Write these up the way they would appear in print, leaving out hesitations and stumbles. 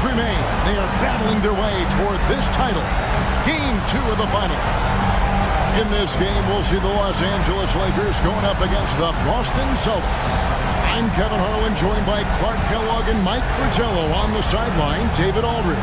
remain. They are battling their way toward this title. Game 2 of the finals. In this game, we'll see the Los Angeles Lakers going up against the Boston Celtics. I'm Kevin Harlan, joined by Clark Kellogg and Mike Fratello on the sideline. David Aldridge.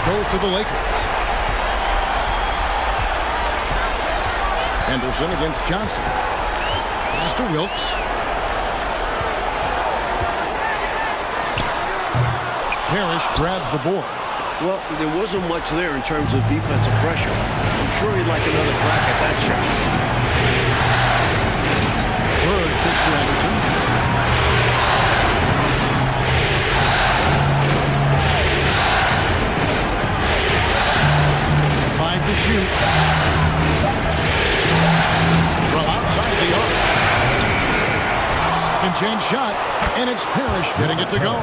Goes to the Lakers. Henderson against Johnson. Pass to Wilkes. Parrish grabs the board. Well, there wasn't much there in terms of defensive pressure. I'm sure he'd like another crack at that shot. Bird kicks to Henderson. To shoot from outside the arc. Second chance shot, and it's Parrish getting it to go.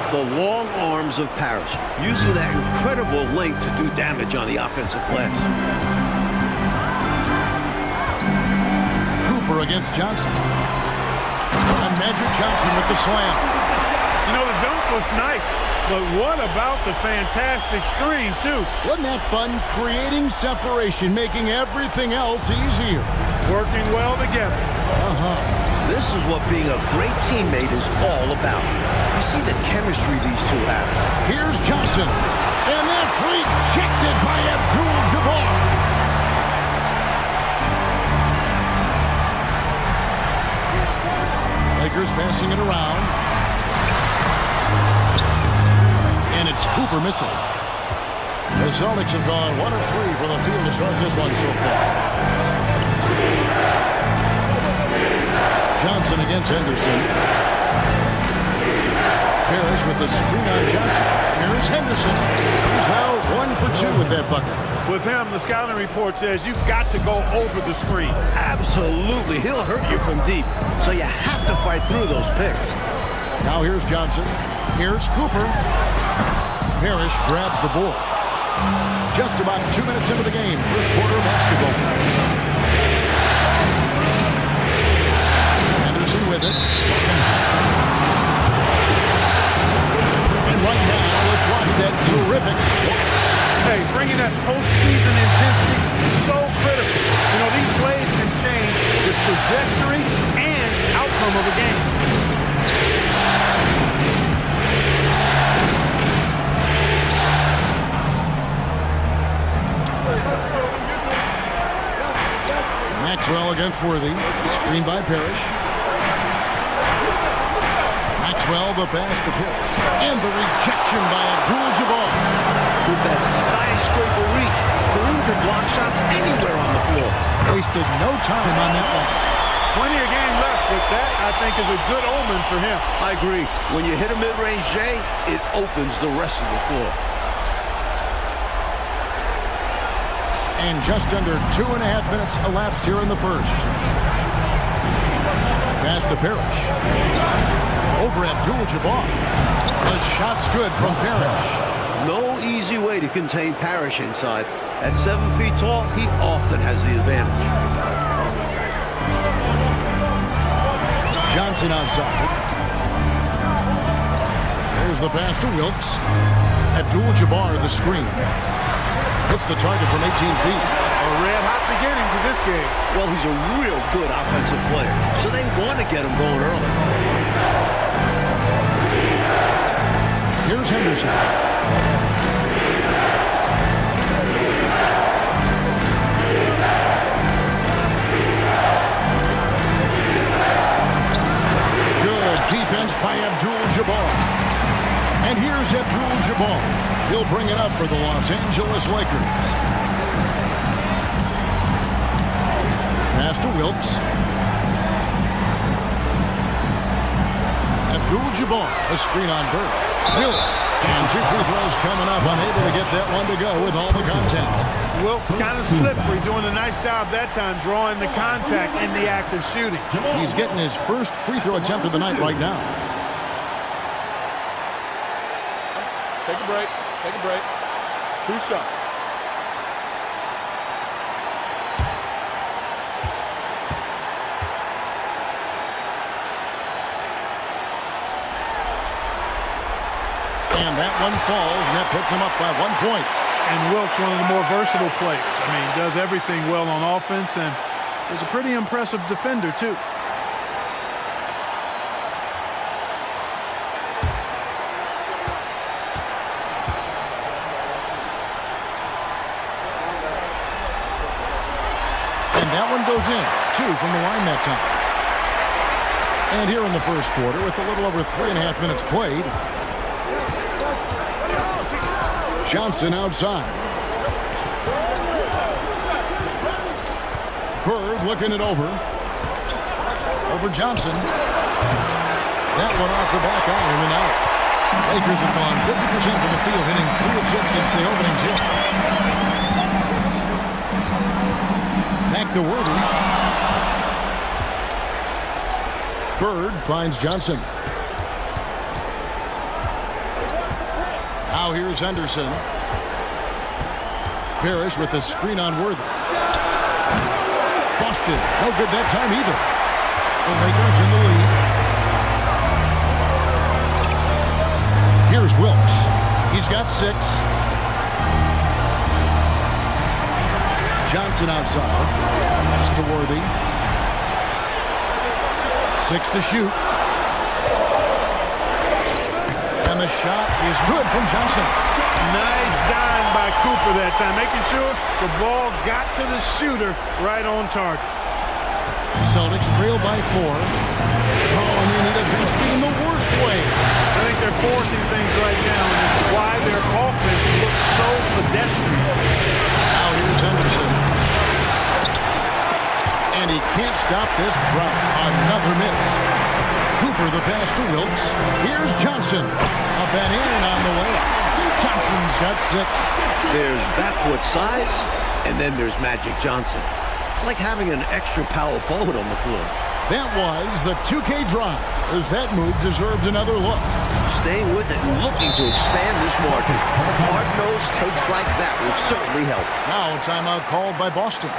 The long arms of Parrish, using that incredible length to do damage on the offensive glass. Cooper against Johnson. And Magic Johnson with the slam. You know, the dunk was nice, but what about the fantastic screen, too? Wasn't that fun? Creating separation, making everything else easier. Working well together. This is what being a great teammate is all about. You see the chemistry these two have. Here's Johnson, and that's rejected by Abdul-Jabbar. Lakers passing it around. And it's Cooper missing. The Celtics have gone 1 of 3 from the field to start this one so far. Johnson against Henderson. Parrish with the screen on Johnson. Here's Henderson. He's now 1 for 2 with that bucket. With him, the scouting report says you've got to go over the screen. Absolutely. He'll hurt you from deep. So you have to fight through those picks. Now here's Johnson. Here's Cooper. Parrish grabs the board. Just about 2 minutes into the game. First quarter basketball. Henderson with it. And right now, let's watch that terrific swat. Hey, bringing that postseason intensity is so critical. You know, these plays can change the trajectory and outcome of a game. Maxwell against Worthy. Screen by Parrish. Maxwell the pass to Parrish. And the rejection by Abdul-Jabbar. With that skyscraper reach, Kareem could block shots anywhere on the floor. Wasted no time on that one. Plenty of game left, but that, I think, is a good omen for him. I agree. When you hit a mid-range J, it opens the rest of the floor. And just under 2.5 minutes elapsed here in the first. Pass to Parrish. Over Abdul-Jabbar. The shot's good from Parrish. No easy way to contain Parrish inside. At 7 feet tall, he often has the advantage. Johnson outside. There's the pass to Wilkes. Abdul-Jabbar the screen. Hits the target from 18 feet. A red-hot beginning to this game. Well, he's a real good offensive player, so they want to get him going early. Here's Henderson. Good defense by Abdul-Jabbar. And here's Abdul-Jabbar. He'll bring it up for the Los Angeles Lakers. Pass to Wilkes. Abdul-Jabbar, a screen on Bird. Wilkes, and 2 free throws coming up, unable to get that one to go with all the contact. Wilkes kind of slippery, doing a nice job that time drawing the contact in the act of shooting. He's getting his first free throw attempt of the night right now. Take a break. Take a break. 2 shots. And that one falls, and that puts him up by 1 point. And Wilkes, one of the more versatile players. I mean, does everything well on offense and is a pretty impressive defender, too. And that one goes in. 2 from the line that time. And here in the first quarter, with a little over 3.5 minutes played, Johnson outside. Bird looking it over. Over Johnson. That one off the back iron and out. Lakers have gone 50% from the field, hitting 3 of 6 since the opening tip. Back to Worthy. Bird finds Johnson. Now here's Henderson. Parrish with the screen on Worthy. Busted. No good that time either. The Lakers in the lead. Here's Wilkes. He's got 6. Johnson outside. Pass to Worthy. 6 to shoot. And the shot is good from Johnson. Nice dime by Cooper that time, making sure the ball got to the shooter right on target. Celtics trail by 4. Oh, and they need a basket in the worst way. I think they're forcing things right now, and it's why their offense looks so pedestrian. Now here's Henderson. And he can't stop this drop. Another miss. Cooper the pass to Wilkes. Here's Johnson. Up and in on the way. Johnson's got 6. There's backcourt size, and then there's Magic Johnson. It's like having an extra power forward on the floor. That was the 2K drive, as that move deserved another look. Staying with it and looking to expand this margin. Hard-nosed takes like that would certainly help. Now a timeout called by Boston.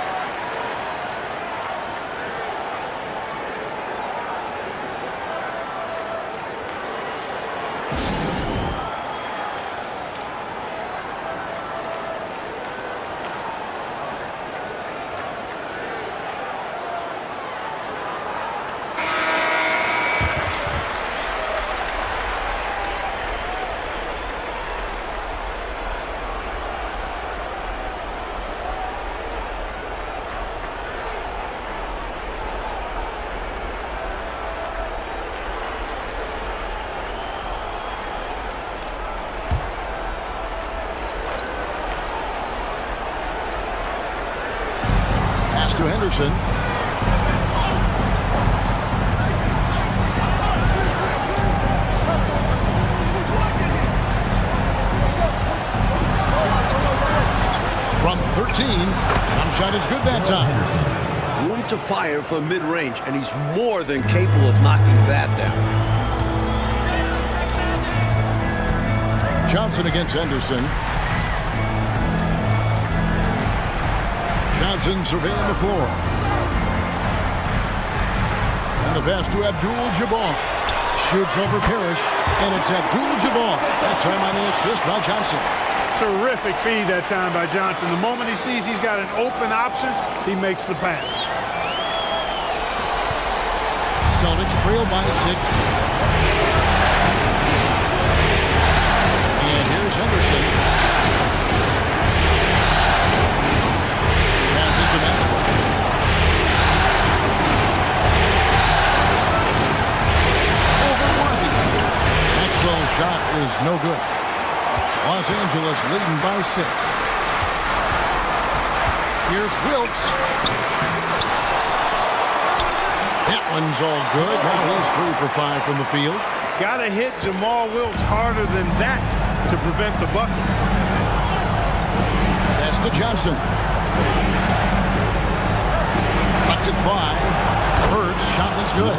To Henderson. From 13, jump shot is good that time. Room to fire for mid-range, and he's more than capable of knocking that down. Johnson against Henderson. Johnson surveying the floor. And the pass to Abdul-Jabbar. Shoots over Parrish, and it's Abdul-Jabbar. That time on the assist by Johnson. Terrific feed that time by Johnson. The moment he sees he's got an open option, he makes the pass. Celtics trail by 6. And here's Henderson. To Maxwell. Over Worthy. Maxwell's shot is no good. Los Angeles leading by 6. Here's Wilkes. That one's all good. Now he's 3 for 5 from the field. Got to hit Jamal Wilkes harder than that to prevent the bucket. Pass to Johnson. Lets it fly. Bird's shot is good.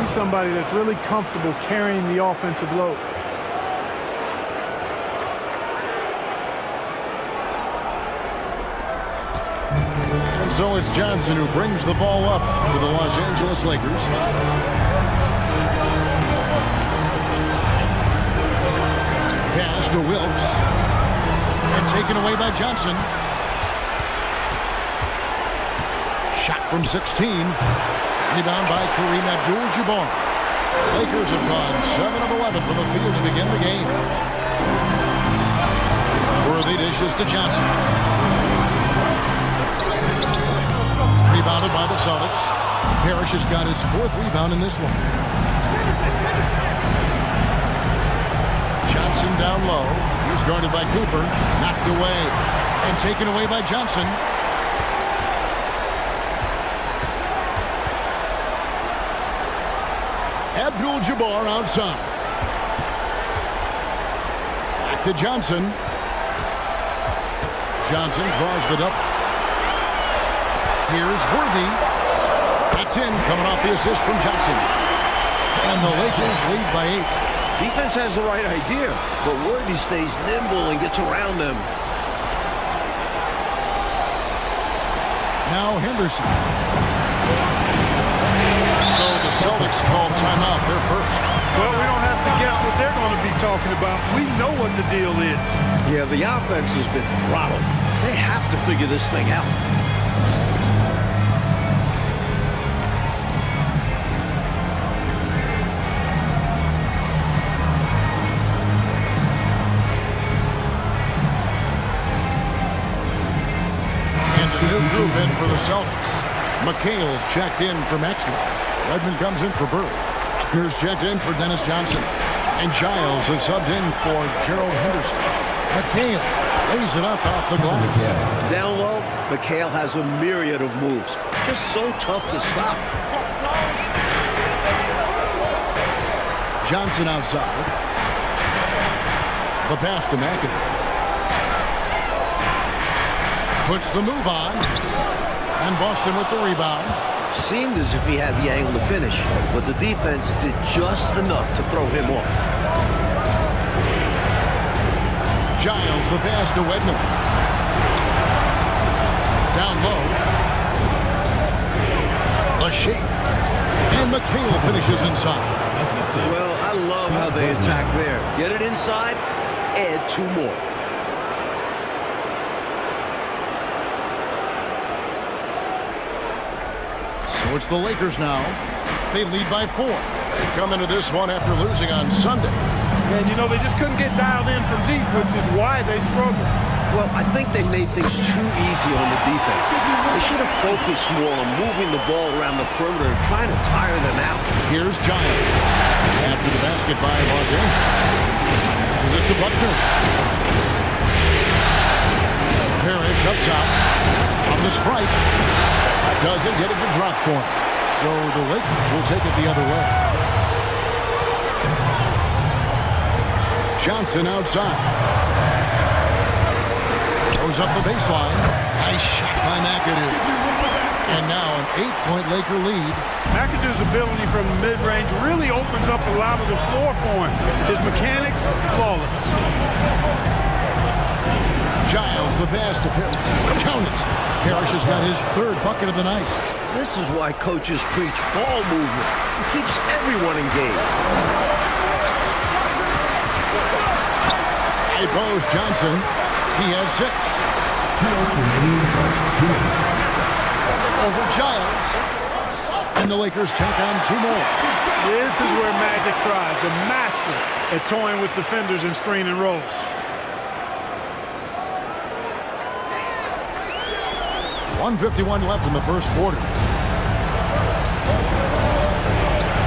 He's somebody that's really comfortable carrying the offensive load. And so it's Johnson who brings the ball up for the Los Angeles Lakers. Pass to Wilkes. And taken away by Johnson. Shot from 16. Rebound by Kareem Abdul-Jabbar. Lakers have gone 7 of 11 from the field to begin the game. Worthy dishes to Johnson. Rebounded by the Celtics. Parrish has got his 4th rebound in this one. Johnson down low. He's guarded by Cooper. Knocked away. And taken away by Johnson. Abdul-Jabbar outside. Back to Johnson. Johnson draws the double. Here's Worthy. That's in, coming off the assist from Johnson. And the Lakers lead by 8. Defense has the right idea, but Worthy stays nimble and gets around them. Now Henderson. So the Celtics call timeout. They're first. Well, we don't have to guess what they're going to be talking about. We know what the deal is. Yeah, the offense has been throttled. They have to figure this thing out. And a new group in for the Celtics. McHale's checked in for Maxwell. Redmond comes in for Bird. Here's checked in for Dennis Johnson. And Giles is subbed in for Gerald Henderson. McHale lays it up off the glass. Down low, McHale has a myriad of moves. Just so tough to stop. Johnson outside. The pass to McAdoo. Puts the move on. And Boston with the rebound. Seemed as if he had the angle to finish, but the defense did just enough to throw him off. Giles the pass to Wedman. Down low. A shake. And McHale finishes inside. Well, I love how they attack there. Get it inside, add 2 more. So it's the Lakers now. They lead by 4. They come into this one after losing on Sunday. And, you know, they just couldn't get dialed in from deep, which is why they struggled. Well, I think they made things too easy on the defense. They should have focused more on moving the ball around the perimeter and trying to tire them out. Here's Giles. After the basket by Los Angeles. This is it to Buckner. Parrish up top. On the strike. Doesn't get it to drop for him. So the Lakers will take it the other way. Johnson outside. Goes up the baseline. Nice shot by McAdoo. And now an 8-point Laker lead. McAdoo's ability from the mid-range really opens up a lot of the floor for him. His mechanics, flawless. Giles the pass to Parrish. Count it. Parrish has got his 3rd bucket of the night. This is why coaches preach ball movement. It keeps everyone engaged. High post Johnson. He has 6. Over Giles. And the Lakers take on 2 more. This is where Magic thrives. A master at toying with defenders and screen and rolls. .151 left in the first quarter.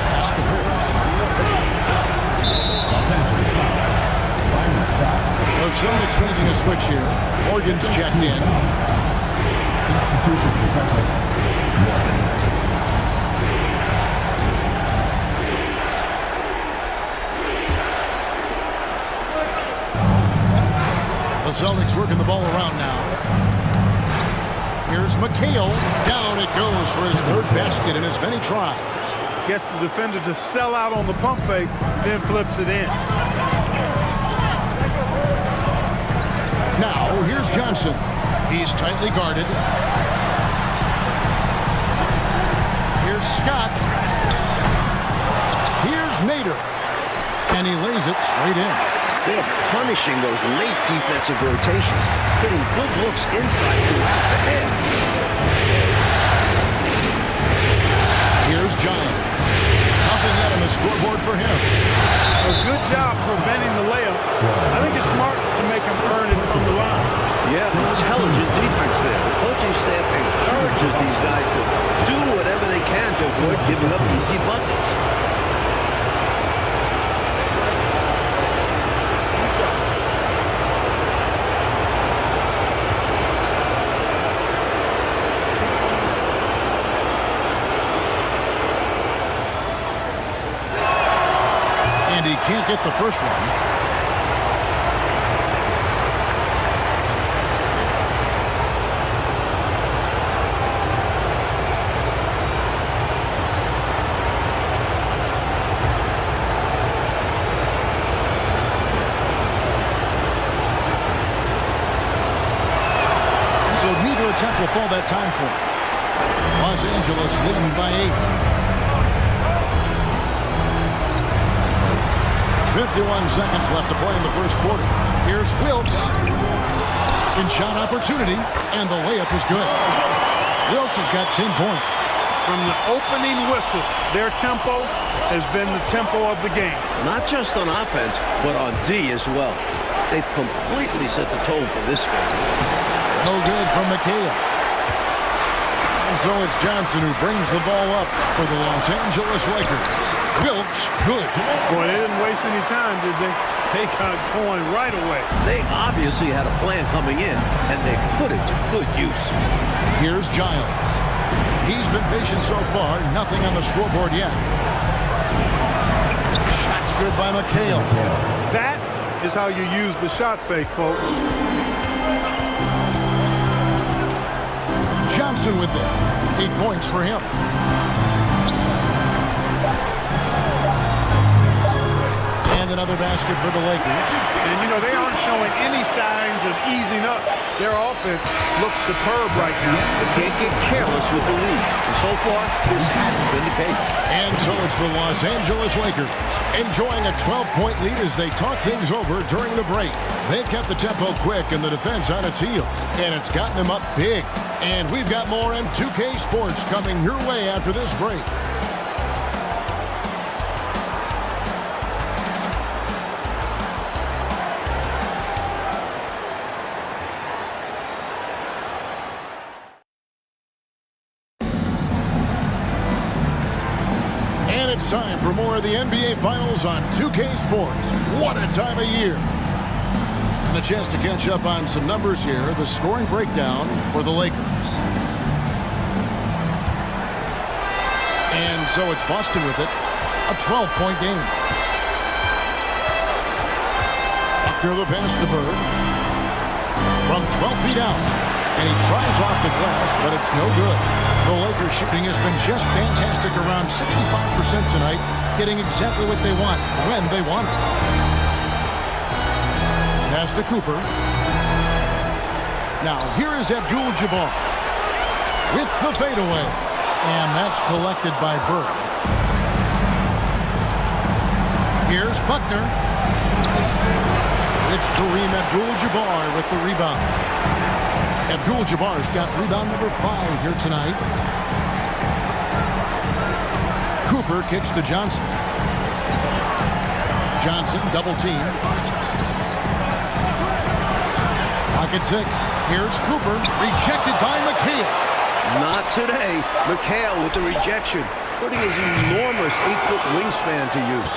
Pass to Parrish. The Celtics making a switch here. Morgan's checked in. Substitution for the Celtics. The Celtics working the ball around now. Here's McHale. Down it goes for his third basket in as many tries. Gets the defender to sell out on the pump fake, then flips it in. Now, here's Johnson. He's tightly guarded. Here's Scott. Here's Nader. And he lays it straight in. They're punishing those late defensive rotations, getting good looks inside throughout the half. Here's Giants. Nothing yet on the scoreboard for him. A good job preventing the layup. I think it's smart to make him earn it from the line. Yeah, intelligent defense there. The coaching staff encourages these guys to do whatever they can to avoid giving up easy buckets. And he can't get the first one. So neither attempt will fall that time for him. Los Angeles leading by 8. 51 seconds left to play in the first quarter. Here's Wilkes. Second shot opportunity, and the layup is good. Wilkes has got 10 points. From the opening whistle, their tempo has been the tempo of the game. Not just on offense, but on D as well. They've completely set the tone for this game. No good from McHale. And so it's Johnson who brings the ball up for the Los Angeles Lakers. Wilkes, good. Boy, they didn't waste any time, did they? They got going right away. They obviously had a plan coming in, and they put it to good use. Here's Giles. He's been patient so far. Nothing on the scoreboard yet. Shot's good by McHale. That is how you use the shot fake, folks. Johnson with it. 8 points for him. And another basket for the Lakers. And, you know, they aren't showing any signs of easing up. Their offense looks superb right now. They can't get careless with the lead. And so far, this hasn't been the case. And so it's the Los Angeles Lakers enjoying a 12-point lead as they talk things over during the break. They've kept the tempo quick and the defense on its heels, and it's gotten them up big. And we've got more on 2K Sports coming your way after this break. And it's time for more of the NBA Finals on 2K Sports. What a time of year. And a chance to catch up on some numbers here. The scoring breakdown for the Lakers. And so it's Boston with it. A 12-point game. Buckner the pass to Bird. From 12 feet out. And he tries off the glass, but it's no good. The Lakers shooting has been just fantastic, around 65% tonight, getting exactly what they want, when they want it. Pass to Cooper. Now, here is Abdul-Jabbar with the fadeaway. And that's collected by Bird. Here's Buckner. It's Kareem Abdul-Jabbar with the rebound. Abdul-Jabbar's got rebound number 5 here tonight. Cooper kicks to Johnson. Johnson double team. Pocket 6. Here's Cooper. Rejected by McHale. Not today. McHale with the rejection, putting his enormous 8-foot wingspan to use.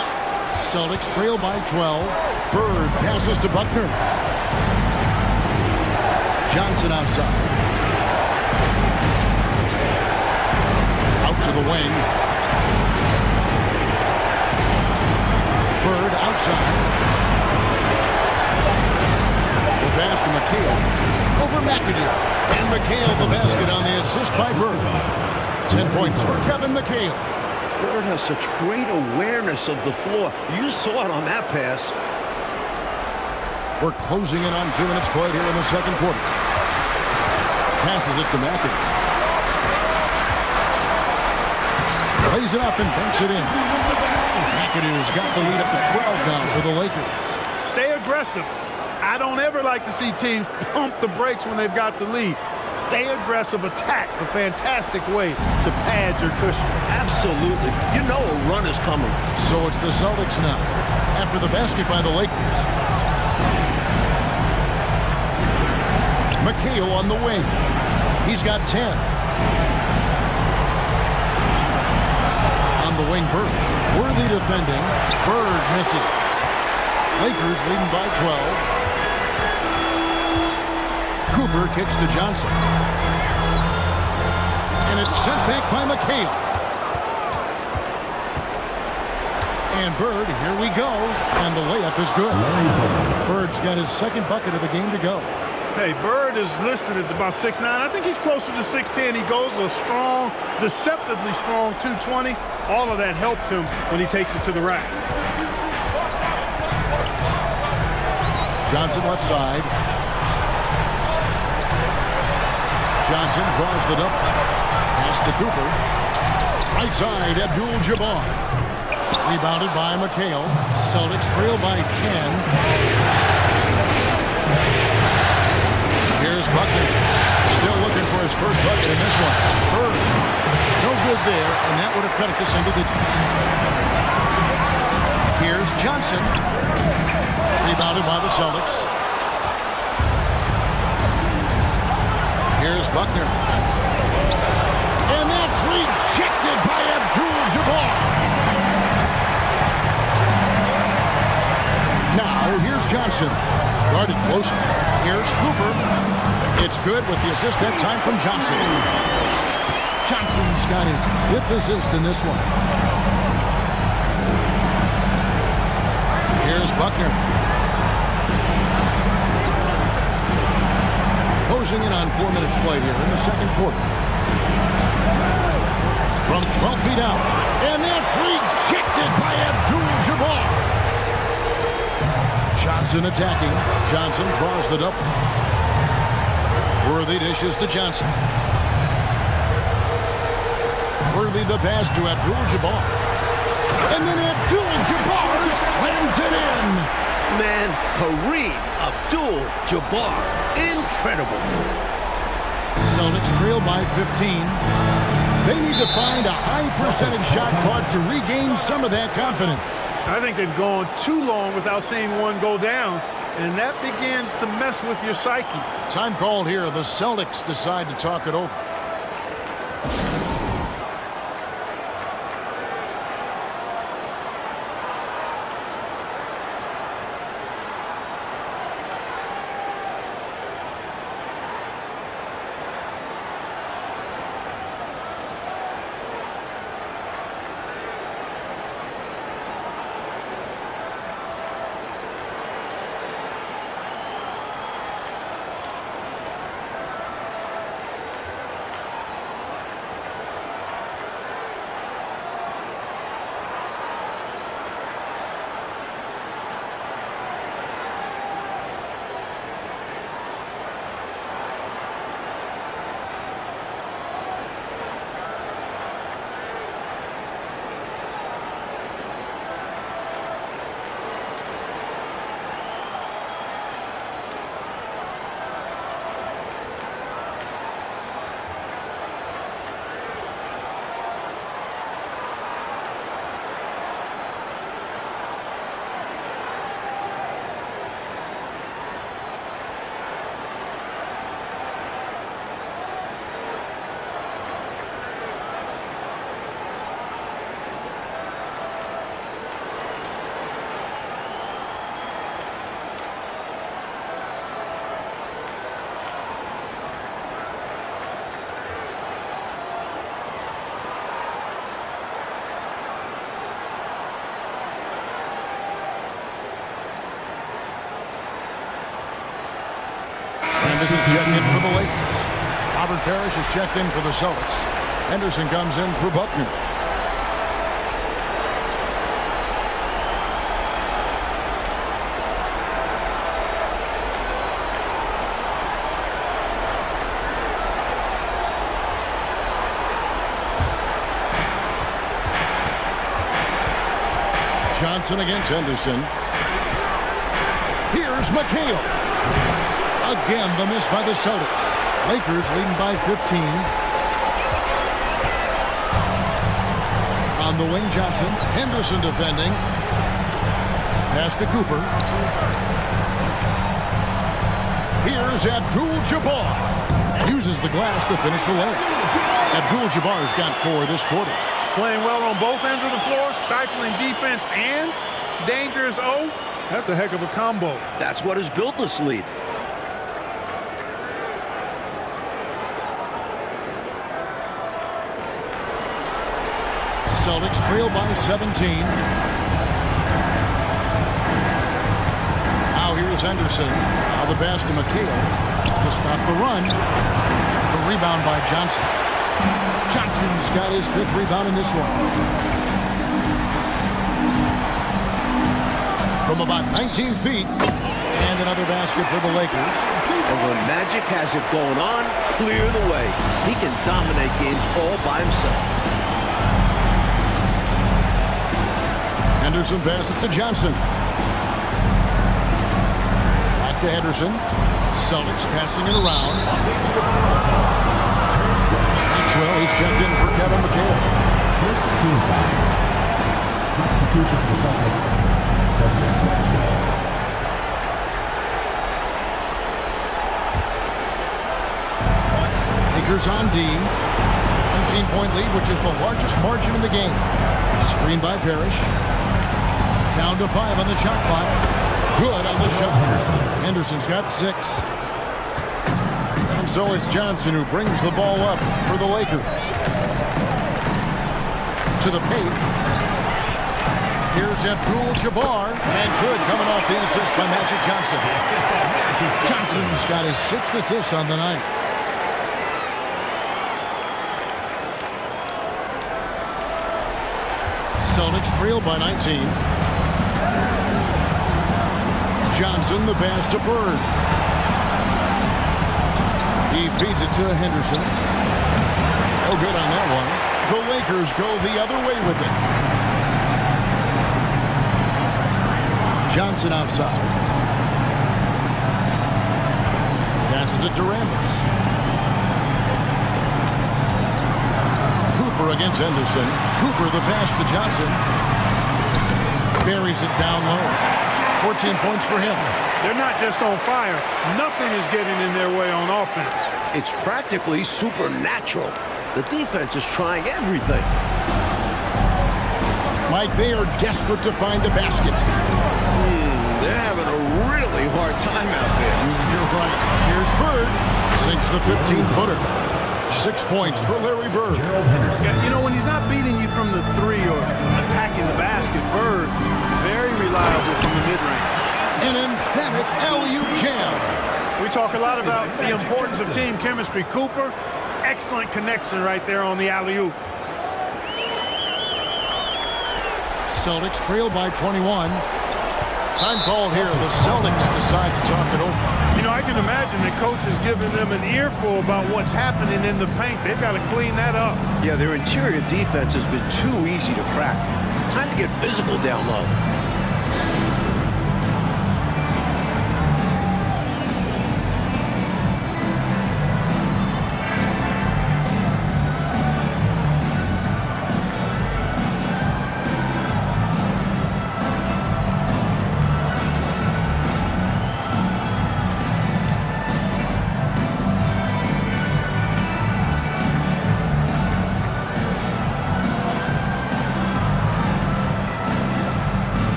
Celtics trail by 12. Bird passes to Buckner. Johnson outside. Out to the wing. Bird outside. The pass to McHale. Over McAdoo. And McHale the basket on the assist by Bird. 10 points for Kevin McHale. Bird has such great awareness of the floor. You saw it on that pass. We're closing in on 2 minutes played here in the second quarter. Passes it to McAdoo. Plays it up and banks it in. McAdoo's got the lead up to 12 now for the Lakers. Stay aggressive. I don't ever like to see teams pump the brakes when they've got the lead. Stay aggressive, attack, a fantastic way to pad your cushion. Absolutely. You know a run is coming. So it's the Celtics now, after the basket by the Lakers. McHale on the wing. He's got 10. On the wing, Bird. Worthy defending. Bird misses. Lakers leading by 12. Cooper kicks to Johnson. And it's sent back by McHale. And Bird, here we go. And the layup is good. Bird's got his second bucket of the game to go. Hey, Bird is listed at about 6'9". I think he's closer to 6'10". He goes a strong, deceptively strong 220. All of that helps him when he takes it to the rack. Johnson left side. Johnson draws the double. Pass to Cooper. Right side, Abdul-Jabbar. Rebounded by McHale. Celtics trail by 10. Here's Buckner. Still looking for his first bucket in this one. Bird. No good there, and that would have cut it to single digits. Here's Johnson. Rebounded by the Celtics. Here's Buckner. And that's rejected by Abdul-Jabbar. Now, here's Johnson. Guarded closely. Here's Cooper. It's good with the assist that time from Johnson. Johnson's got his 5th assist in this one. Here's Buckner. Closing in on 4 minutes played here in the second quarter. From 12 feet out. And that's rejected by Abdul-Jabbar. Johnson attacking. Johnson draws the double. Worthy dishes to Johnson. Worthy the pass to Abdul-Jabbar. And then Abdul-Jabbar slams it in. Man, Kareem Abdul-Jabbar. Incredible. Celtics trail by 15. They need to find a high percentage shot caught to regain some of that confidence. I think they've gone too long without seeing one go down, and that begins to mess with your psyche. Time called here. The Celtics decide to talk it over. Davis is checked in for the Lakers. Robert Parrish is checked in for the Celtics. Henderson comes in for Buckner. Johnson against Henderson. Here's McHale. Again, the miss by the Celtics. Lakers leading by 15. On the wing, Johnson. Henderson defending. Pass to Cooper. Here's Abdul-Jabbar. Uses the glass to finish the layup. Abdul-Jabbar's got 4 this quarter. Playing well on both ends of the floor, stifling defense and dangerous O. That's a heck of a combo. That's what has built this lead. Celtics trail by 17. Now here's Henderson. Now the pass to McHale to stop the run. The rebound by Johnson. Johnson's got his 5th rebound in this one. From about 19 feet. And another basket for the Lakers. And when Magic has it going on, clear the way. He can dominate games all by himself. Henderson passes to Johnson. Back to Henderson. Celtics passing it around. Maxwell, he's checked in for Kevin McHale. First team foul. Substitution for the Celtics. Cedric Maxwell. Lakers on D. 19-point lead, which is the largest margin in the game. Screen by Parrish. Down to 5 on the shot clock. Good on the shot. Henderson's got 6. And so it's Johnson who brings the ball up for the Lakers. To the paint. Here's Abdul-Jabbar. And good coming off the assist by Magic Johnson. Johnson's got his 6th assist on the night. Celtics trail by 19. Johnson, the pass to Bird. He feeds it to Henderson. No good on that one. The Lakers go the other way with it. Johnson outside. Passes it to Rambis. Cooper against Henderson. Cooper the pass to Johnson. Buries it down low. 14 points for him. They're not just on fire. Nothing is getting in their way on offense. It's practically supernatural. The defense is trying everything. Mike, they are desperate to find a basket. They're having a really hard time out there. You're right. Here's Bird. Sinks the 15-footer. 6 points for Larry Bird. Yeah, you know, when he's not beating you from the 3 or attacking the basket, Bird, very reliable from the mid-range. An emphatic alley-oop jam. We talk a lot about the importance of team chemistry. Cooper, excellent connection right there on the alley-oop. Celtics trail by 21. Time called here. The Celtics decide to talk it over. You know, I can imagine the coach is giving them an earful about what's happening in the paint. They've got to clean that up. Yeah, their interior defense has been too easy to crack. Time to get physical down low.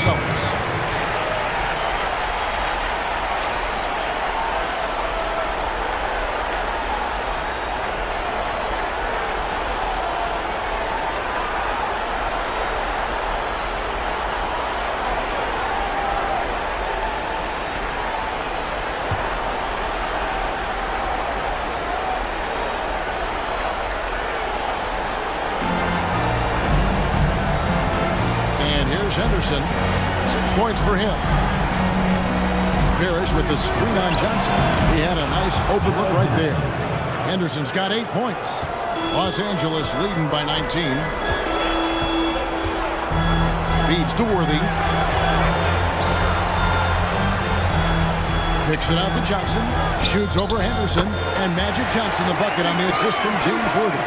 Celtics. Henderson, 6 points for him. Parrish with the screen on Johnson. He had a nice open look right there. Henderson's got 8 points. Los Angeles leading by 19. Feeds to Worthy. Kicks it out to Johnson. Shoots over Henderson. And Magic Johnson the bucket on the assist from James Worthy.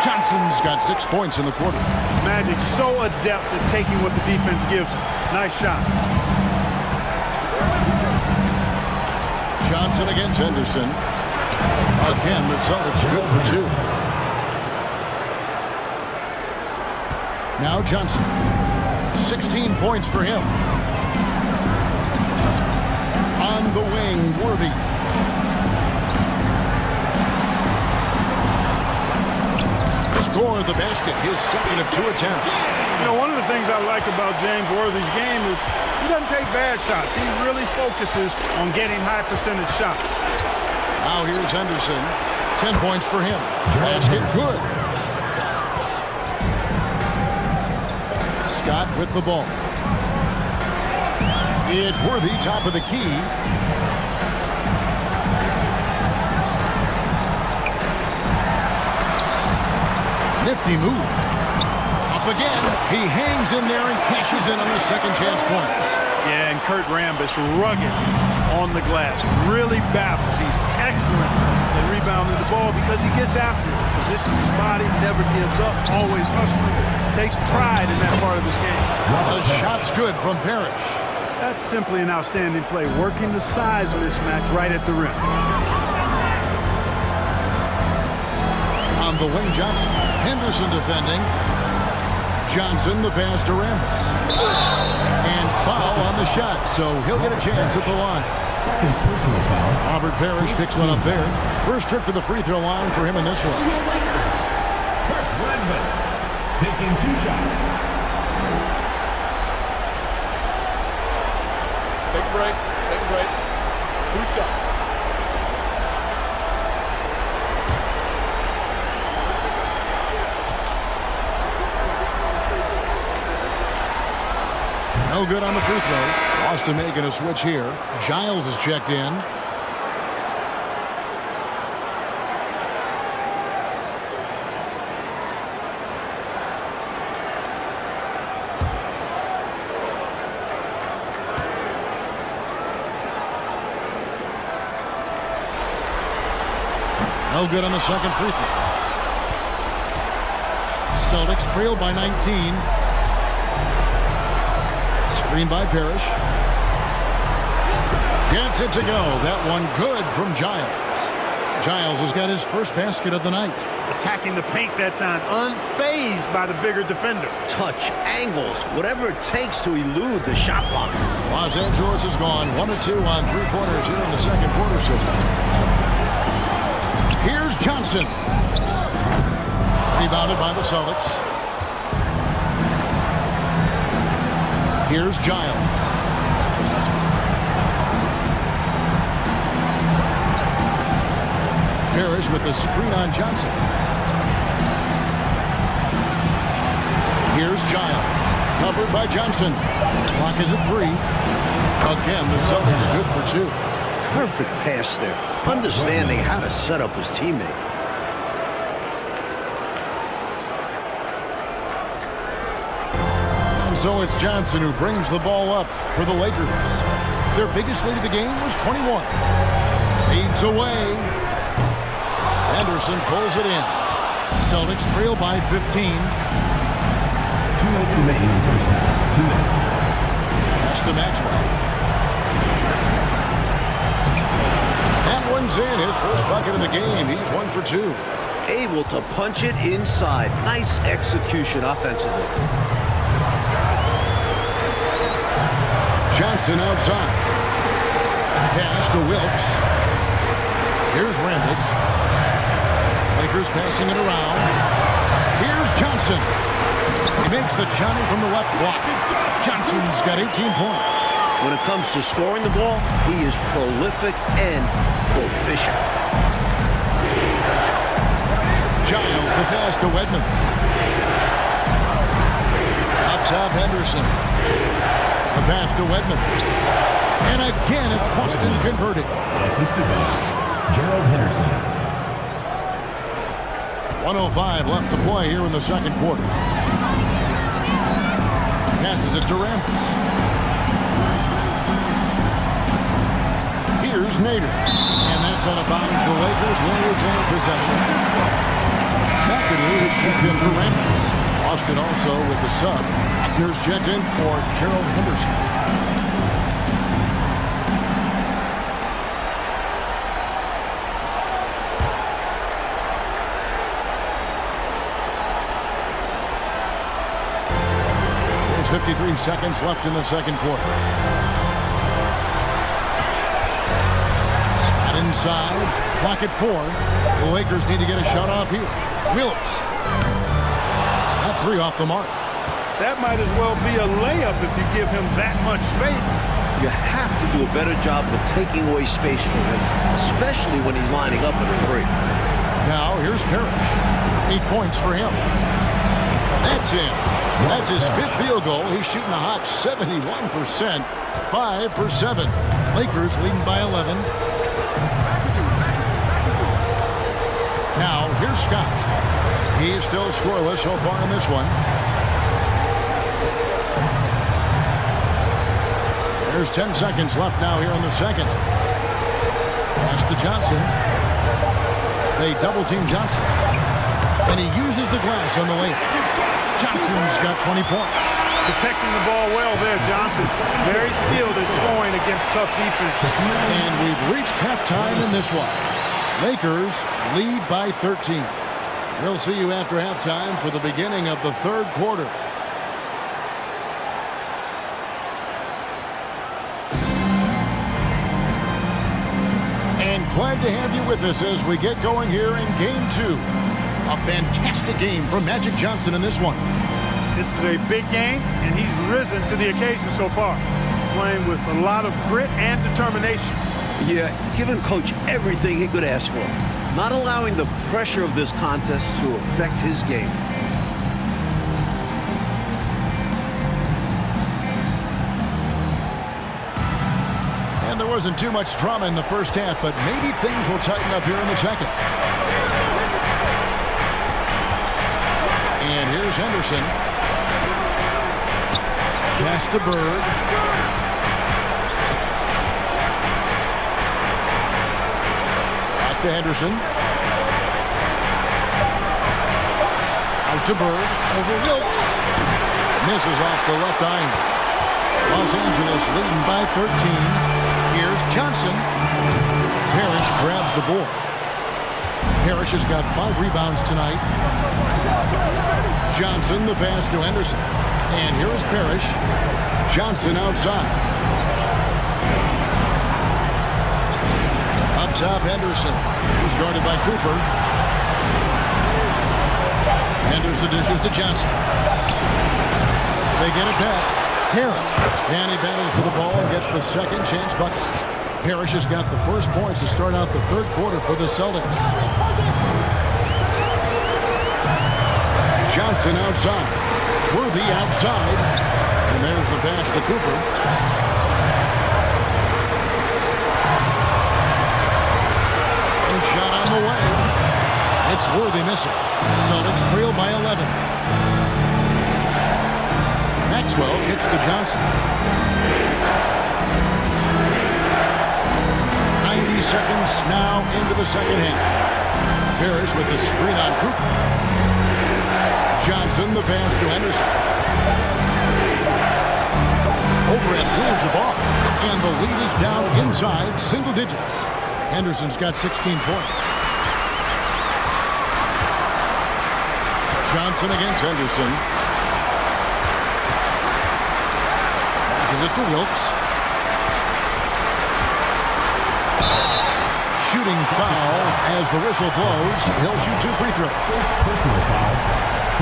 Johnson's got 6 points in the quarter. Magic so adept at taking what the defense gives him. Nice shot. Johnson against Henderson. Again, the Celtics good for 2. Now Johnson. 16 points for him. On the wing, Worthy. Score the basket, his second of 2 attempts. You know, one of the things I like about James Worthy's game is he doesn't take bad shots. He really focuses on getting high percentage shots. Now here's Henderson. 10 points for him. Basket good. Scott with the ball. It's Worthy, top of the key. Nifty move. Up again. He hangs in there and cashes in on the second chance points. Yeah, and Kurt Rambis rugged on the glass. Really battles. He's excellent at rebounding the ball because he gets after it. Positions his body, never gives up, always hustling. Takes pride in that part of his game. The shot's good from Parrish. That's simply an outstanding play. Working the size mismatch right at the rim. On the wing, Johnson. Henderson defending. Johnson the pass to Rambis. And foul on the shot, so he'll get a chance at the line. Second personal foul. Robert Parrish picks one up there. First trip to the free throw line for him in this one. Kurt Rambis taking 2 shots. Take a break. Take a break. 2 shots. No good on the free throw. Boston making a switch here. Giles is checked in. No good on the second free throw. Celtics trail by 19. Screen by Parrish. Gets it to go. That one good from Giles. Giles has got his first basket of the night. Attacking the paint that time, unfazed by the bigger defender. Touch, angles, whatever it takes to elude the shot block. Los Angeles has gone 1 of 2 on 3-pointers here in the second quarter so far. Here's Johnson. Rebounded by the Celtics. Here's Giles. Parrish with the screen on Johnson. Here's Giles. Covered by Johnson. Clock is at 3. Again, the Celtics good for 2. Perfect pass there. Understanding how to set up his teammate. So it's Johnson who brings the ball up for the Lakers. Their biggest lead of the game was 21. Fades away. Anderson pulls it in. Celtics trail by 15. 2 minutes remaining in the first half. 2 minutes. Pass to Maxwell. That one's in. His first bucket of the game. He's 1 for 2. Able to punch it inside. Nice execution offensively. Johnson outside. Pass to Wilkes. Here's Rambis. Lakers passing it around. Here's Johnson. He makes the Johnny from the left block. Johnson's got 18 points. When it comes to scoring the ball, he is prolific and proficient. Giles the pass to Wedman. Up top, Henderson. The pass to Wedman. And again, it's Boston converted. Assisted by Gerald Henderson. 1:05 left to play here in the second quarter. Passes it to Rambis. Here's Nader. And that's out of bounds. The Lakers will retain possession. McAdoo is checked in for Rambis. Boston also with the sub. Here's checked in for Gerald Henderson. There's 53 seconds left in the second quarter. Slot inside. Clock at 4. The Lakers need to get a shot off here. Wilkes. That three off the mark. That might as well be a layup if you give him that much space. You have to do a better job of taking away space from him, especially when he's lining up at a three. Now here's Parrish. 8 points for him. That's in. That's his 5th field goal. He's shooting a hot 71%. 5 for 7. Lakers leading by 11. Now here's Scott. He's still scoreless so far in this one. There's 10 seconds left now here in the second. Pass to Johnson. They double-team Johnson. And he uses the glass on the lane. Johnson's got 20 points. Protecting the ball well there, Johnson. Very skilled at scoring against tough defense. And we've reached halftime in this one. Lakers lead by 13. We'll see you after halftime for the beginning of the third quarter. And glad to have you with us as we get going here in Game 2. A fantastic game from Magic Johnson in this one. This is a big game, and he's risen to the occasion so far. Playing with a lot of grit and determination. Yeah, giving Coach everything he could ask for. Not allowing the pressure of this contest to affect his game. And there wasn't too much drama in the first half, but maybe things will tighten up here in the second. And here's Henderson. Pass to Bird. Back to Henderson. Out to Bird. Over Wilkes. Misses off the left iron. Los Angeles leading by 13. Here's Johnson. Parrish grabs the board. Parrish has got 5 rebounds tonight. Johnson, the pass to Henderson. And here is Parrish. Johnson outside. Up top, Henderson. He's guarded by Cooper. Henderson dishes to Johnson. They get it back. Parrish. And he battles for the ball and gets the second chance bucket. Parrish has got the first points to start out the third quarter for the Celtics. Johnson outside. Worthy outside. And there's the pass to Cooper. And shot on the way. It's Worthy missing. Celtics trail by 11. Maxwell kicks to Johnson. 90 seconds now into the second half. Parrish with the screen on Cooper. Johnson, the pass to Henderson. Over at Abdul-Jabbar. And the lead is down inside single digits. Henderson's got 16 points. Johnson against Henderson. Passes it to Wilkes. shooting foul as the whistle blows. He'll shoot 2 free throws. Personal foul.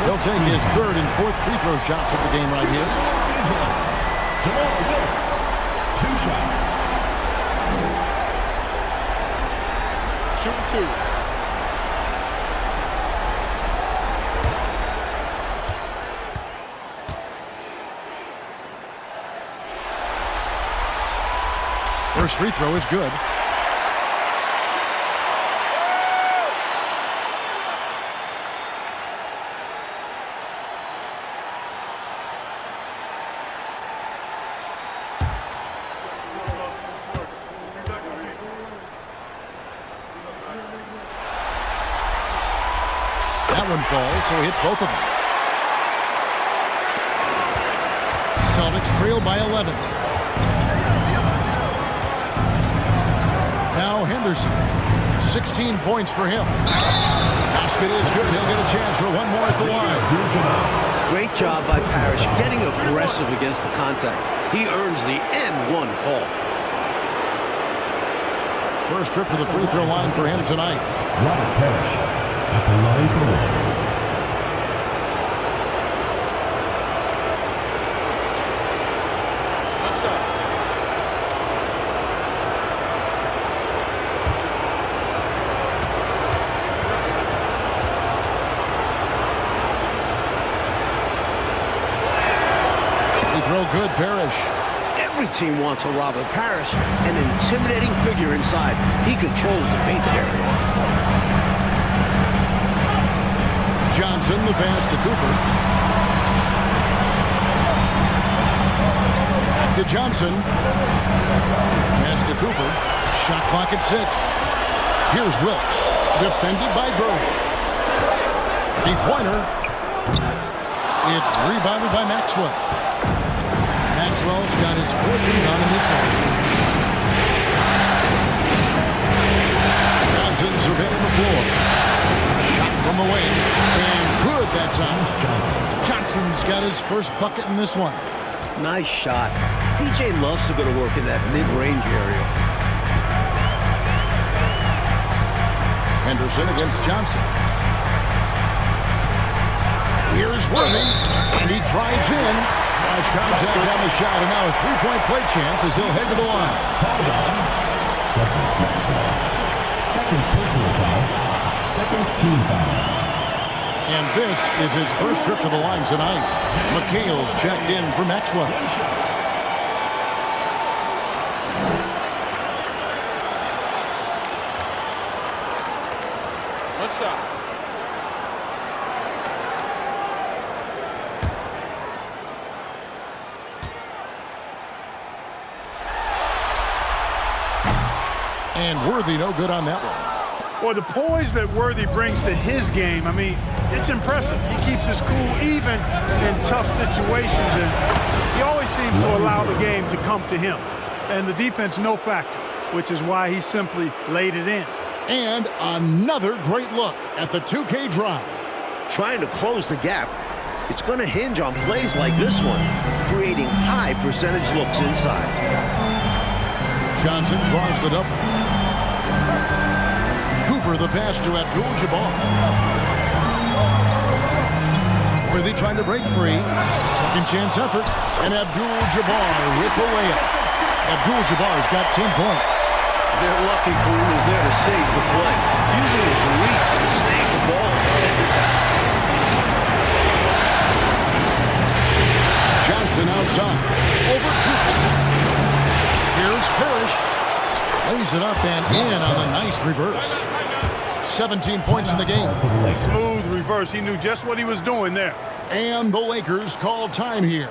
He'll take his 3rd and 4th free throw shots at the game right here. Los Angeles, Jamal Wilkes, 2 shots. Shoot 2. First free throw is good. That one falls, so he hits both of them. Celtics trail by 11. Now Henderson, 16 points for him. Basket is good. He'll get a chance for one more at the line. Great job by Parrish getting aggressive against the contact. He earns the N1 call. First trip to the free throw line for him tonight. Robert Parrish at the line for one. Good, Parrish. Every team wants a Robert Parrish, an intimidating figure inside. He controls the painted area. Johnson, the pass to Cooper. Back to Johnson. Pass to Cooper. Shot clock at 6. Here's Wilkes. Defended by Bird. 3-pointer. It's rebounded by Maxwell. Maxwell's got his 4th rebound in this one. Johnson surveying the floor. Shot from away. And good that time. Johnson's got his first bucket in this one. Nice shot. DJ loves to go to work in that mid-range area. Henderson against Johnson. Here's Worthy. And he drives in. Draws contact on the shot, and now a 3-point play chance as he'll head to the line. Second personal foul. Second team foul. And this is his first trip to the line tonight. McHale's checked in for Maxwell. Left side. And Worthy no good on that one. Well, the poise that Worthy brings to his game, I mean, it's impressive. He keeps his cool even in tough situations, and he always seems to allow the game to come to him. And the defense, no factor, which is why he simply laid it in. And another great look at the 2K drive. Trying to close the gap. It's going to hinge on plays like this one, creating high percentage looks inside. Johnson draws the double. Cooper the pass to Abdul-Jabbar. Worthy trying to break free. Second chance effort. And Abdul-Jabbar with the layup. Abdul-Jabbar's got 10 points. They're lucky Kareem is there to save the play, using his reach to snag the ball and send it back. Johnson outside. Over Cooper. Here's Parrish. Lays it up and in on the nice reverse. 17 points in the game. Smooth reverse. He knew just what he was doing there. And the Lakers call time here.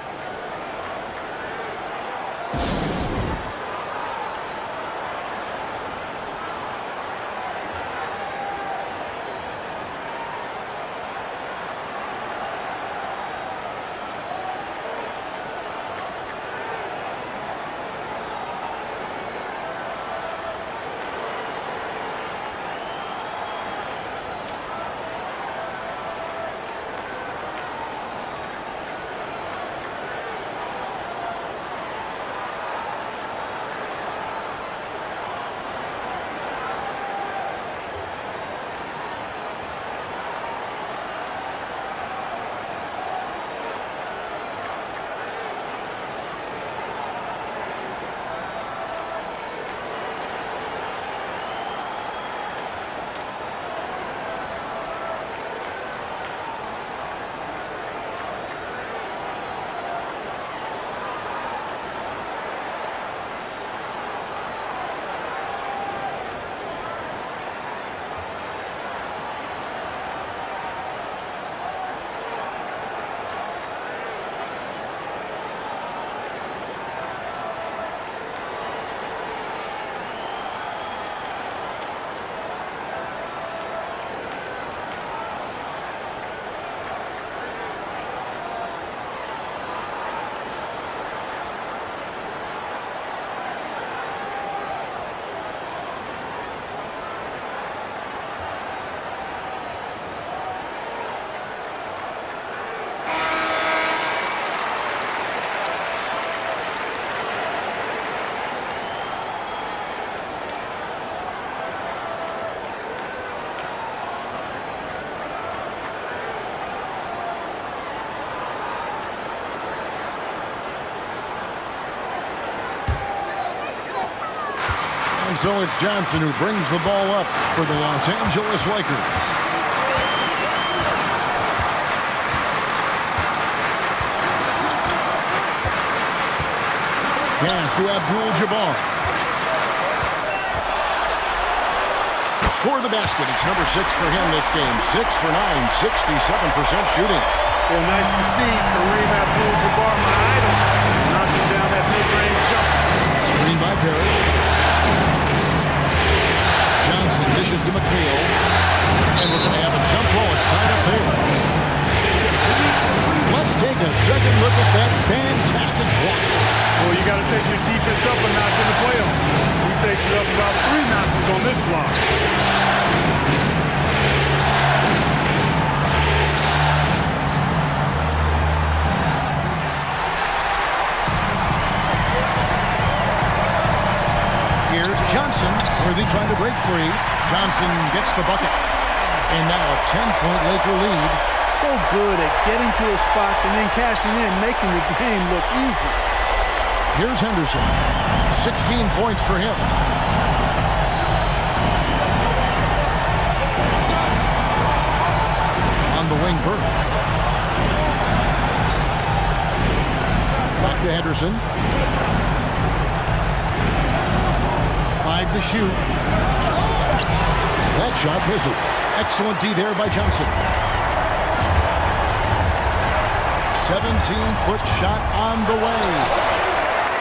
So it's Johnson who brings the ball up for the Los Angeles Lakers. Pass to Abdul-Jabbar. Score the basket. It's number 6 for him this game. 6 for 9, 67% shooting. Well, nice to see Kareem Abdul-Jabbar, my idol, knocking down that mid-range jump. Screen by Parrish. Johnson dishes to McHale. And we're going to have a jump ball. It's tied up there. Let's take a second look at that fantastic block. Well, you got to take your defense up a notch in the playoffs. He takes it up about 3 notches on this block. Here's Johnson. Worthy trying to break free. Johnson gets the bucket. And now a 10-point Laker lead. So good at getting to his spots and then cashing in, making the game look easy. Here's Henderson. 16 points for him. On the wing, Burke. Back to Henderson. 5 to shoot. That shot misses. Excellent D there by Johnson. 17-foot shot on the way.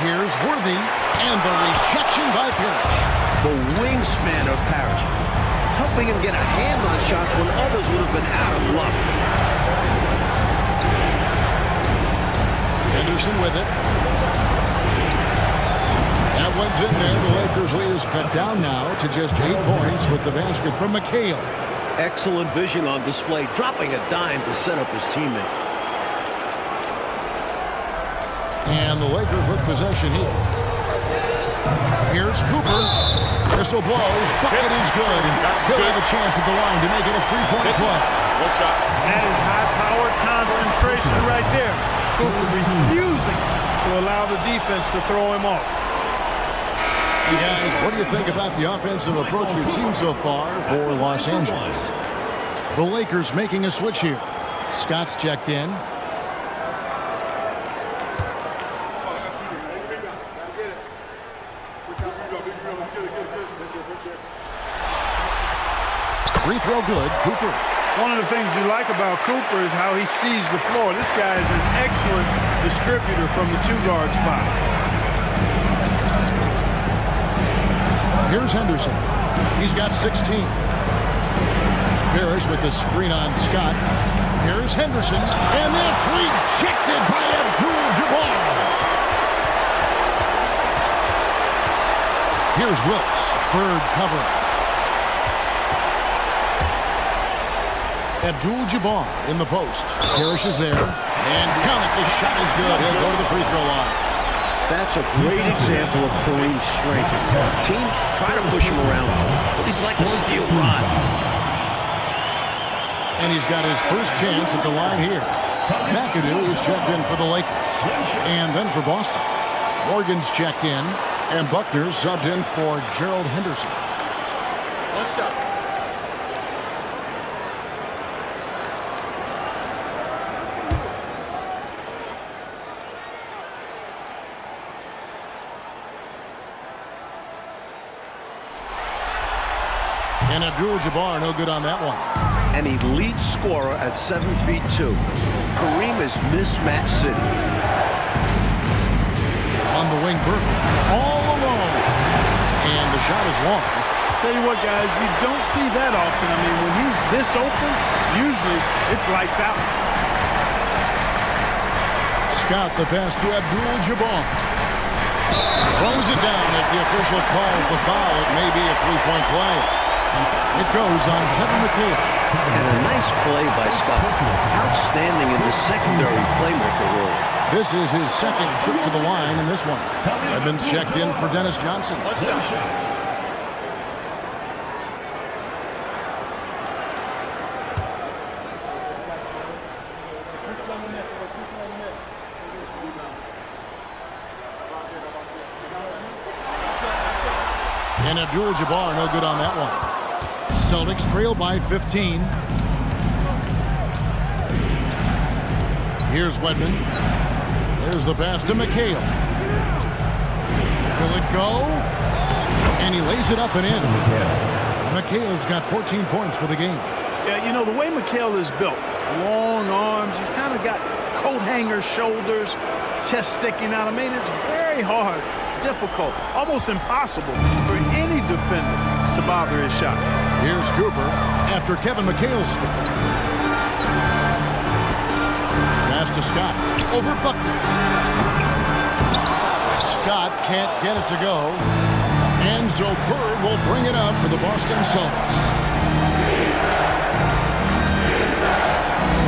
Here's Worthy, and the rejection by Parrish. The wingspan of Parrish, helping him get a hand on the shots when others would have been out of luck. Henderson with it. That one's in there. The Lakers lead is cut down now to just 8 points with the basket from McHale. Excellent vision on display, dropping a dime to set up his teammate. And the Lakers with possession here. Here's Cooper. Whistle blows. Bucket is good. He'll have a chance at the line to make it a 3-point play. One shot. That is high-powered concentration right there. Cooper refusing to allow the defense to throw him off. Hey guys, what do you think about the offensive approach we've seen so far for Los Angeles? The Lakers making a switch here. Scott's checked in. Free throw good. Cooper. One of the things you like about Cooper is how he sees the floor. This guy is an excellent distributor from the 2-guard spot. Here's Henderson. He's got 16. Parrish with the screen on Scott. Here's Henderson. And that's rejected by Abdul-Jabbar. Here's Wilkes. Bird cover. Abdul-Jabbar in the post. Parrish is there. And count it. The shot is good. He'll go to the free throw line. That's a great example of Kareem's strength. Teams try to push him around, but he's like a steel rod. And he's got his first chance at the line here. McAdoo is checked in for the Lakers. And then for Boston. Morgan's checked in. And Buckner subbed in for Gerald Henderson. One shot. And Abdul-Jabbar no good on that one. An elite scorer at 7'2". Kareem is mismatch city. On the wing, Burke. All alone. And the shot is long. Tell you what, guys, you don't see that often. I mean, when he's this open, usually it's lights out. Scott the pass to Abdul-Jabbar. Throws it down as the official calls the foul. It may be a 3-point play. It goes on Kevin McHale. And a nice play by Scott. Outstanding in the secondary playmaker role. This is his second trip to the line in this one. Edmonds checked in for Dennis Johnson. One shot. And Abdul-Jabbar no good on that one. Celtics trail by 15. Here's Wedman. There's the pass to McHale. Will it go? And he lays it up and in. McHale's got 14 points for the game. Yeah, you know, the way McHale is built, long arms, he's kind of got coat hanger shoulders, chest sticking out. I mean, it's very hard, difficult, almost impossible for any defender to bother his shot. Here's Cooper after Kevin McHale's score. Pass to Scott. Over Buckner. Scott can't get it to go. And Bird will bring it up for the Boston Celtics.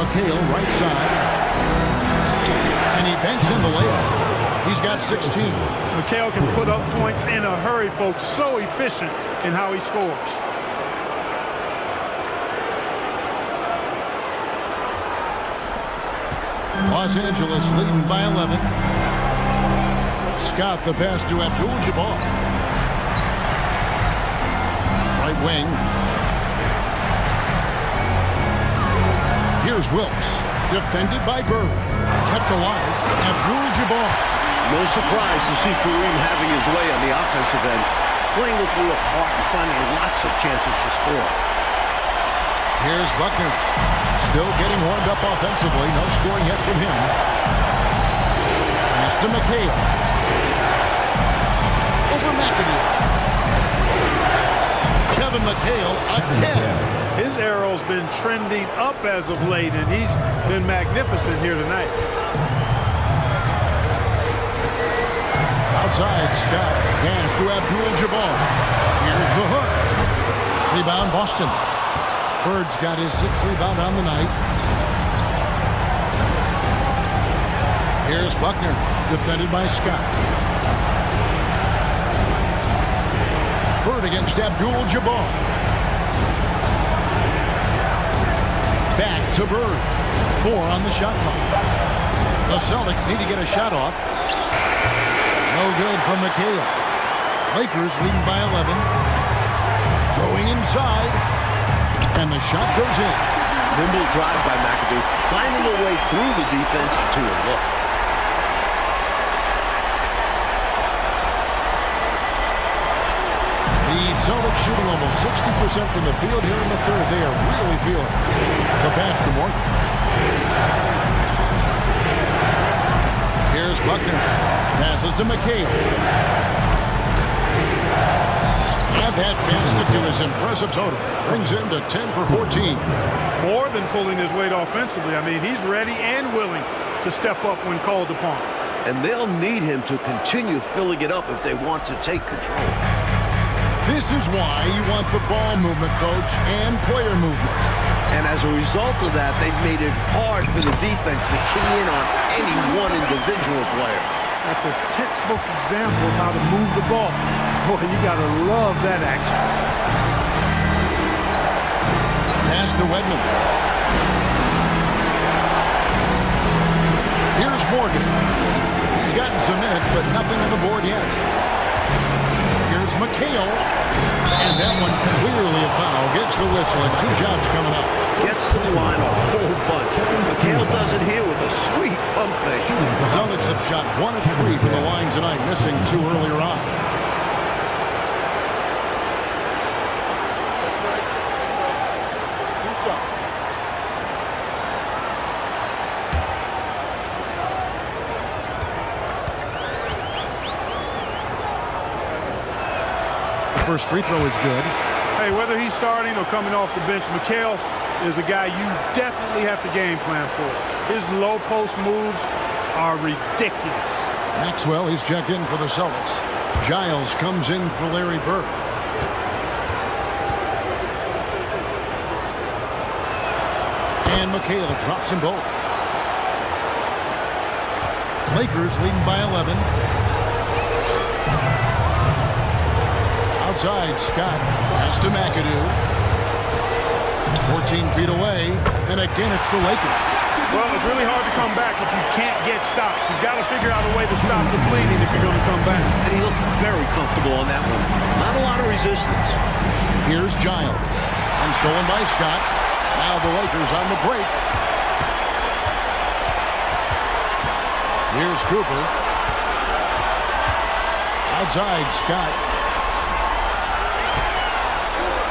McHale right side. And he banks in the layup. He's got 16. McHale can put up points in a hurry, folks. So efficient in how he scores. Los Angeles leading by 11. Scott the pass to Abdul-Jabbar. Right wing. Here's Wilkes. Defended by Bird. Kept alive. Abdul-Jabbar. No surprise to see Kareem having his way on the offensive end, playing with real heart and finding lots of chances to score. Here's Buckner. Still getting warmed up offensively. No scoring yet from him. Pass to McHale. Over McAdoo. Kevin McHale again. His arrow's been trending up as of late, and he's been magnificent here tonight. Outside, Scott. Pass to Abdul-Jabbar. Here's the hook. Rebound, Boston. Bird's got his 6th rebound on the night. Here's Buckner, defended by Scott. Bird against Abdul-Jabbar. Back to Bird. 4 on the shot clock. The Celtics need to get a shot off. No good from McHale. Lakers leading by 11. Going inside. And the shot goes in. Nimble drive by McAdoo, finding a way through the defense to a look. The Celtics shooting almost 60% from the field here in the third. They are really feeling it. The pass to Morgan. Here's Buckner. Passes to McHale. Add that basket to his impressive total. Brings him to 10 for 14. More than pulling his weight offensively. I mean, he's ready and willing to step up when called upon. And they'll need him to continue filling it up if they want to take control. This is why you want the ball movement, coach, and player movement. And as a result of that, they've made it hard for the defense to key in on any one individual player. That's a textbook example of how to move the ball. Boy, you got to love that action. Pass to Wedman. Here's Morgan. He's gotten some minutes, but nothing on the board yet. Here's McHale. And that one clearly a foul. Gets the whistle and 2 shots coming up. Gets to the line a whole bunch. McHale does it here with a sweet pump fake. The Celtics have shot 1 of 3 from the line tonight, missing 2 earlier on. First free throw is good. Hey, whether he's starting or coming off the bench, McHale is a guy you definitely have to game plan for. His low post moves are ridiculous. Maxwell is checked in for the Celtics. Giles comes in for Larry Bird. And McHale drops them both. Lakers leading by 11. Outside, Scott. Pass to McAdoo. 14 feet away. And again, it's the Lakers. Well, it's really hard to come back if you can't get stops. You've got to figure out a way to stop the bleeding if you're going to come back. And he looked very comfortable on that one. Not a lot of resistance. Here's Giles. And stolen by Scott. Now the Lakers on the break. Here's Cooper. Outside, Scott.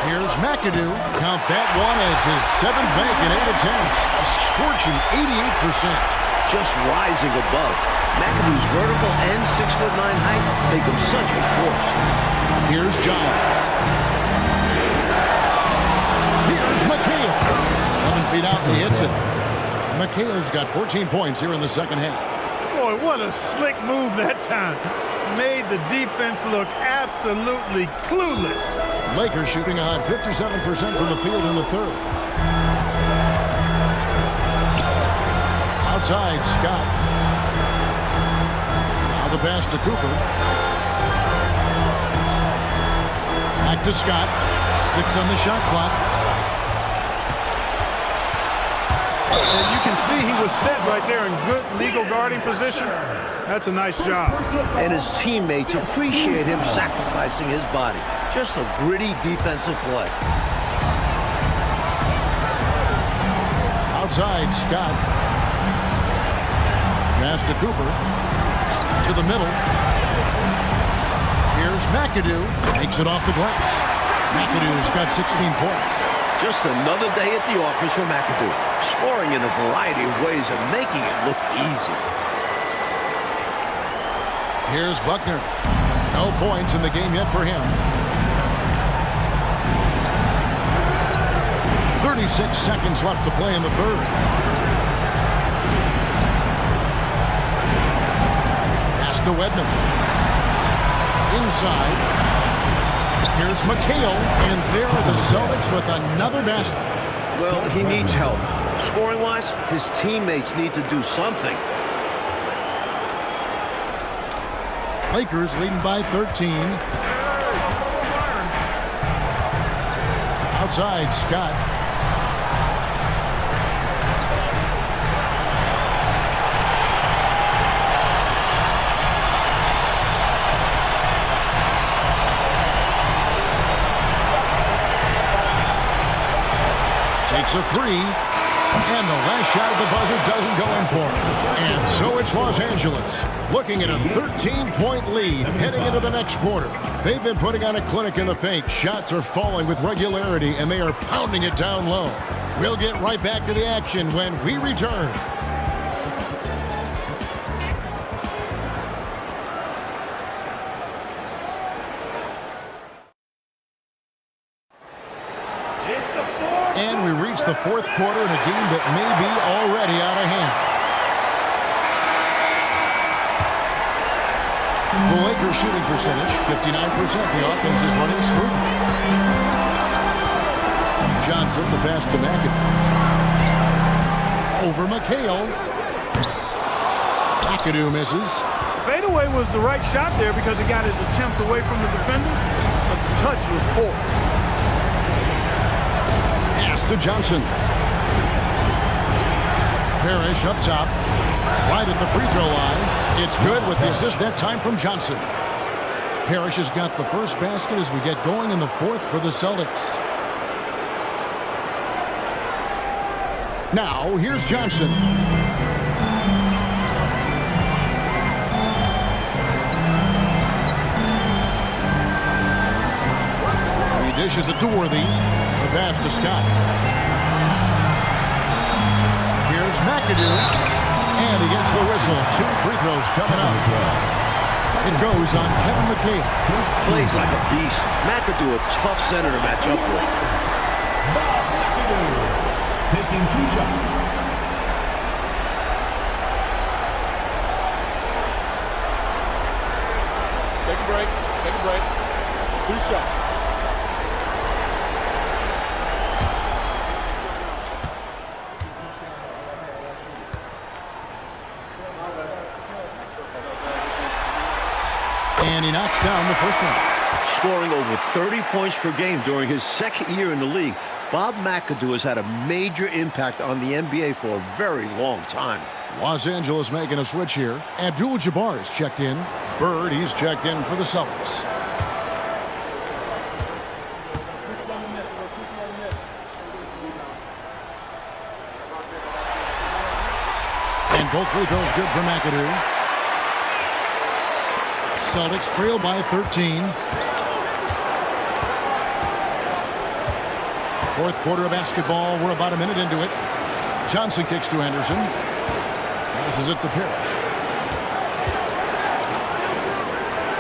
Here's McAdoo. Count that one as his 7th bank in 8 attempts. A scorching 88%. Just rising above. McAdoo's vertical and 6'9" height make him such a force. Here's Giles. Here's McHale. 11 feet out and he hits it. McHale's got 14 points here in the second half. Boy, what a slick move that time. Made the defense look absolutely clueless. Lakers shooting a hot 57% from the field in the third. Outside, Scott. Now the pass to Cooper. Back to Scott. 6 on the shot clock. And you can see he was set right there in good legal guarding position. That's a nice job. And his teammates appreciate him sacrificing his body. Just a gritty defensive play. Outside, Scott. Pass to Cooper. To the middle. Here's McAdoo. Makes it off the glass. McAdoo's got 16 points. Just another day at the office for McAdoo. Scoring in a variety of ways and making it look easy. Here's Buckner. No points in the game yet for him. 36 seconds left to play in the third. Pass to Wedman. Inside. Here's McHale. And there are the Celtics with another basket. Well, he needs help. Scoring-wise, his teammates need to do something. Lakers leading by 13. Outside, Scott. Takes a three. And the last shot at the buzzer doesn't go in for him. And so it's Los Angeles looking at a 13-point lead heading into the next quarter. They've been putting on a clinic in the paint. Shots are falling with regularity, and they are pounding it down low. We'll get right back to the action when we return. And we reach the fourth quarter in a game that may be already out of hand. The Lakers shooting percentage, 59%. The offense is running smoothly. Johnson, the pass to McAdoo. Over McHale. McAdoo misses. Fadeaway was the right shot there because he got his attempt away from the defender, but the touch was poor. To Johnson. Parrish up top. Right at the free throw line. It's good with the assist that time from Johnson. Parrish has got the first basket as we get going in the fourth for the Celtics. Now, here's Johnson. He dishes it to Worthy. The pass to Scott. Here's McAdoo. And he gets the whistle. 2 free throws coming up. It goes on Kevin McHale. Plays like a beast. McAdoo, a tough center to match up with. Taking 2 shots. Take a break. Take a break. 2 shots. And he knocks down the first one. scoring over 30 points per game during his second year in the league. Bob McAdoo has had a major impact on the NBA for a very long time. Los Angeles making a switch here. Abdul-Jabbar is checked in. Bird, he's checked in for the Celtics. And both free throws good for McAdoo. Celtics trail by 13. Fourth quarter of basketball. We're about a minute into it. Johnson kicks to Henderson. Passes it to Parrish.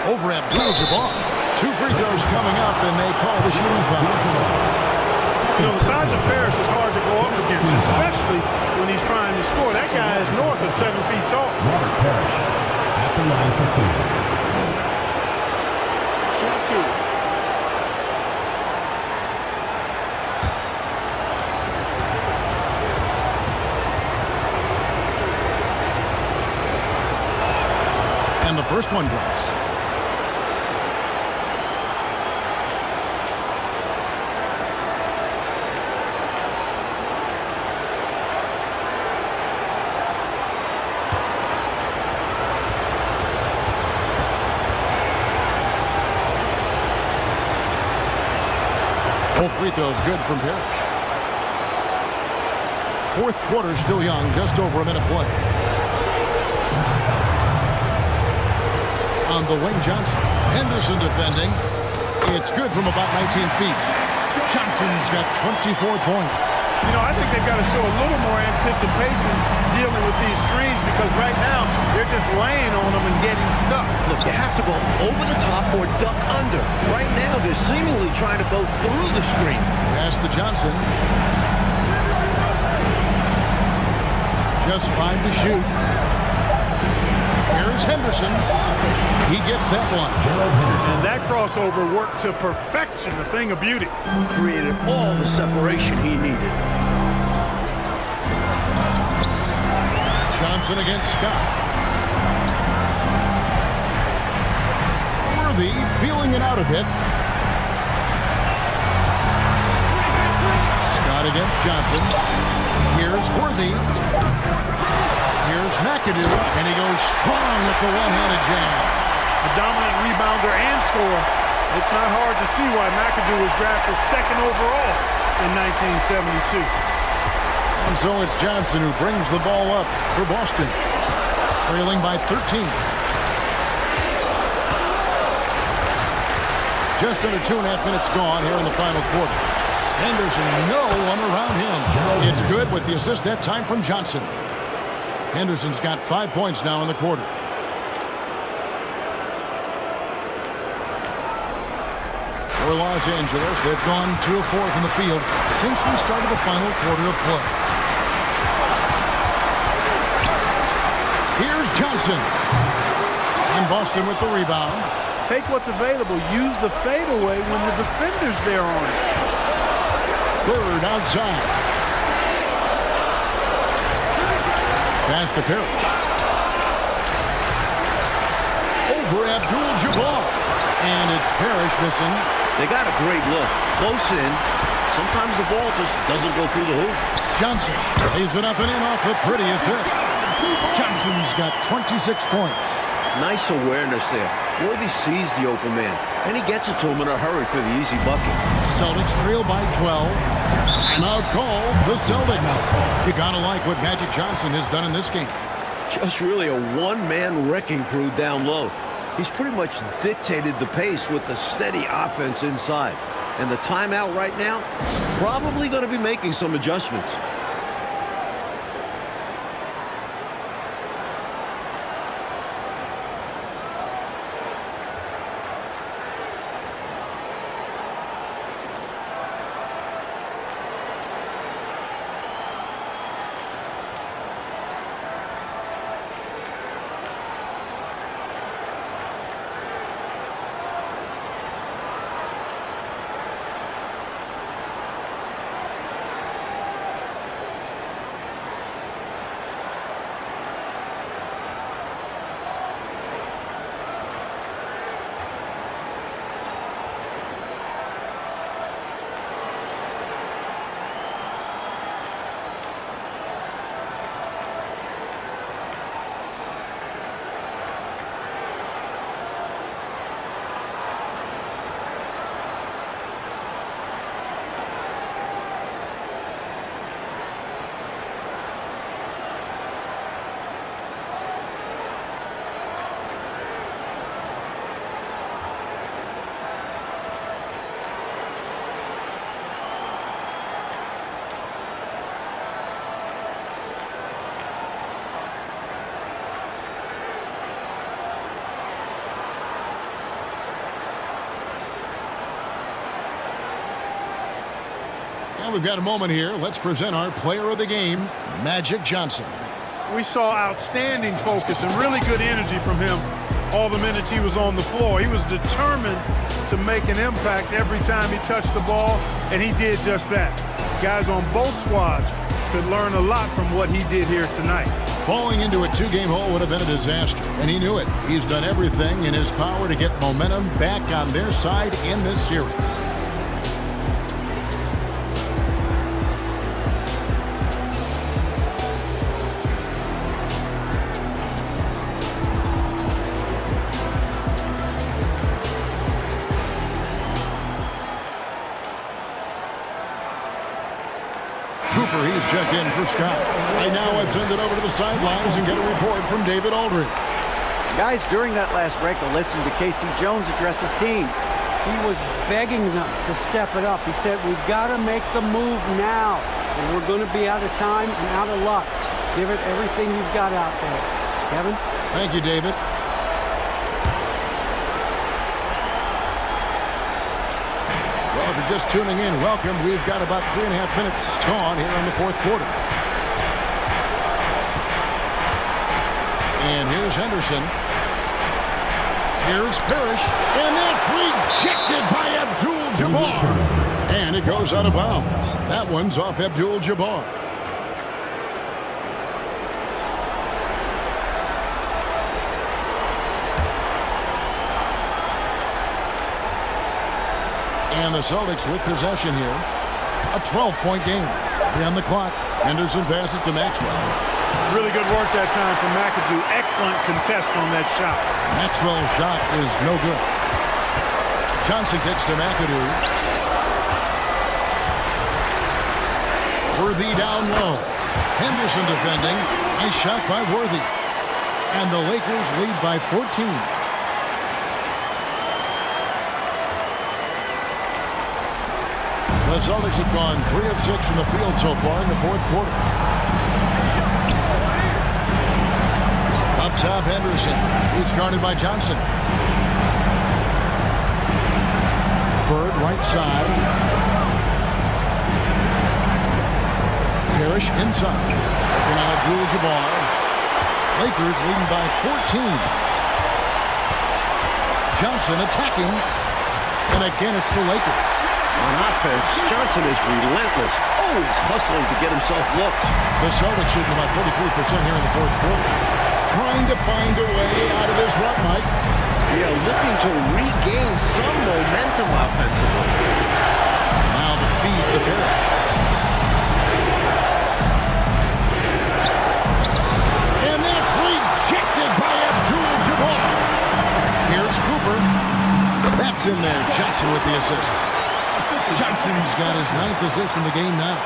Over Abdul-Jabbar. Two free throws coming up, and they call the shooting foul. You know, the size of Parrish is hard to go up against, especially when he's trying to score. That guy is north of 7 feet tall. Robert Parrish at the line for two. Shoot two. And the first one drops. Both free throws good from Parrish. Fourth quarter still young, just over a minute play. On the wing, Johnson. Henderson defending. It's good from about 19 feet. Johnson's got 24 points. You know, I think they've got to show a little more anticipation dealing with these screens because right now they're just laying on them and getting stuck. Look, you have to go over the top or duck under. Right now, they're seemingly trying to go through the screen. Pass to Johnson. Just 5 to shoot. Here's Henderson. He gets that one. And that crossover worked to perfection, a thing of beauty. Created all the separation he needed. Johnson against Scott. Worthy feeling it out a bit. Scott against Johnson. Here's Worthy. Here's McAdoo, and he goes strong with the one-handed jam. A dominant rebounder and scorer. It's not hard to see why McAdoo was drafted second overall in 1972. And so it's Johnson who brings the ball up for Boston, trailing by 13. Just under 2.5 minutes gone here in the final quarter. Henderson, no one around him. It's good with the assist that time from Johnson. Henderson's got 5 points now in the quarter. For Los Angeles, they've gone 2 of 4 from the field since we started the final quarter of play. Here's Johnson. And Boston with the rebound. Take what's available. Use the fadeaway when the defender's there on it. Bird outside. Pass to Parrish. Over Abdul-Jabbar. And it's Parrish missing. They got a great look. Close in. Sometimes the ball just doesn't go through the hoop. Johnson lays it up and in off the pretty assist. Johnson's got 26 points. Nice awareness there. Worthy sees the open man, and he gets it to him in a hurry for the easy bucket. Celtics trail by 12. Timeout call, the Celtics. You gotta like what Magic Johnson has done in this game. Just really a one-man wrecking crew down low. He's pretty much dictated the pace with the steady offense inside. And the timeout right now, probably going to be making some adjustments. And we've got a moment here. Let's present our player of the game, Magic Johnson. We saw outstanding focus and really good energy from him all the minutes he was on the floor. He was determined to make an impact every time he touched the ball, and he did just that. Guys on both squads could learn a lot from what he did here tonight. Falling into a two-game hole would have been a disaster, and he knew it. He's done everything in his power to get momentum back on their side in this series. Cooper, he's checked in for Scott. Right now, let's send it over to the sidelines and get a report from David Aldridge. Guys, during that last break, I listened to Casey Jones address his team. He was begging them to step it up. He said, we've got to make the move now, or we're going to be out of time and out of luck. Give it everything you've got out there. Kevin? Thank you, David. Well, if you're just tuning in, welcome. We've got about 3.5 minutes gone here in the fourth quarter. And here's Henderson. Here's Parrish. And that's rejected by Abdul-Jabbar. And it goes out of bounds. That one's off Abdul-Jabbar. And the Celtics with possession here. A 12-point game. On the clock. Henderson passes to Maxwell. Really good work that time from McAdoo. Excellent contest on that shot. Maxwell's shot is no good. Johnson kicks to McAdoo. Worthy down low. Henderson defending. Nice shot by Worthy. And the Lakers lead by 14. The Celtics have gone 3 of 6 from the field so far in the fourth quarter. Up top, Henderson. He's guarded by Johnson. Bird, right side. Parrish inside. Looking on Abdul-Jabbar. Lakers leading by 14. Johnson attacking. And again, it's the Lakers. On offense, Johnson is relentless, always hustling to get himself looked. The Celtics shooting about 43% here in the fourth quarter. Trying to find a way out of this rut, Mike. Yeah, looking to regain some momentum offensively. Now the feed to Parrish. And that's rejected by Abdul-Jabbar. Here's Cooper. That's in there. Johnson with the assist. Johnson's got his 9th assist in the game now.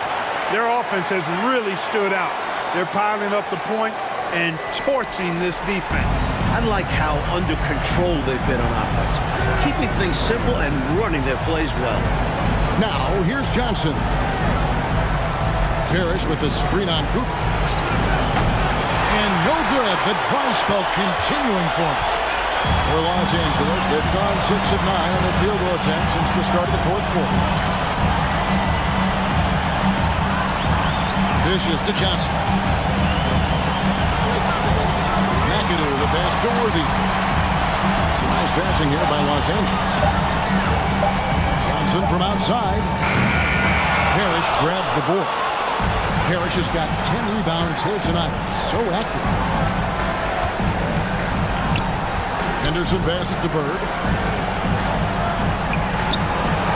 Their offense has really stood out. They're piling up the points and torching this defense. I like how under control they've been on offense, keeping things simple and running their plays well. Now, here's Johnson. Parrish with the screen on Cooper. And no good. The dry spell continuing for him. For Los Angeles, they've gone 6 of 9 on their field goal attempts since the start of the fourth quarter. Dishes to Johnson. McAdoo, the pass to Worthy. Nice passing here by Los Angeles. Johnson from outside. Parrish grabs the board. Parrish has got 10 rebounds here tonight. So active. Henderson passes to Bird.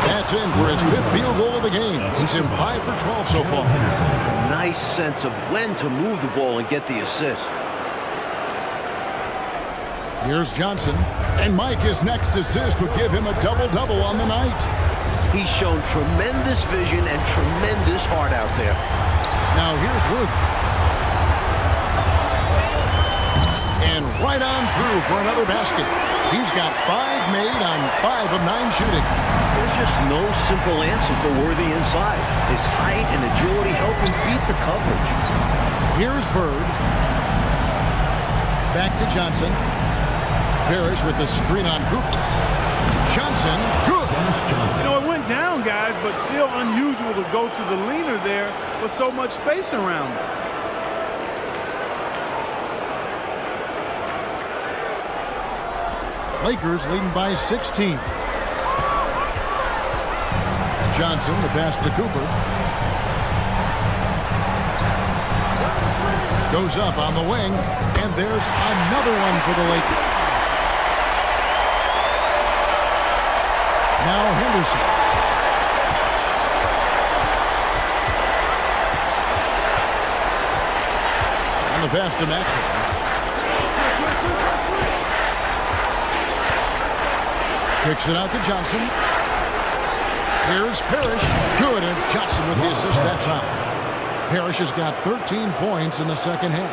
That's in for his 5th field goal of the game. He's in 5 for 12 so far. Nice sense of when to move the ball and get the assist. Here's Johnson. And Mike, his next assist would give him a double-double on the night. He's shown tremendous vision and tremendous heart out there. Now here's Worthy. And right on through for another basket. He's got 5 made on 5 of 9 shooting. There's just no simple answer for Worthy inside. His height and agility help him beat the coverage. Here's Bird. Back to Johnson. Parrish with the screen on Cooper. Johnson, good. Dennis Johnson. You know, it went down, guys, but still unusual to go to the leaner there with so much space around him. Lakers leading by 16. Johnson, the pass to Cooper. Goes up on the wing, and there's another one for the Lakers. Now Henderson. And the pass to Maxwell. Kicks it out to Johnson. Here's Parrish. Good, and it's Johnson with the assist that time. Parrish has got 13 points in the second half.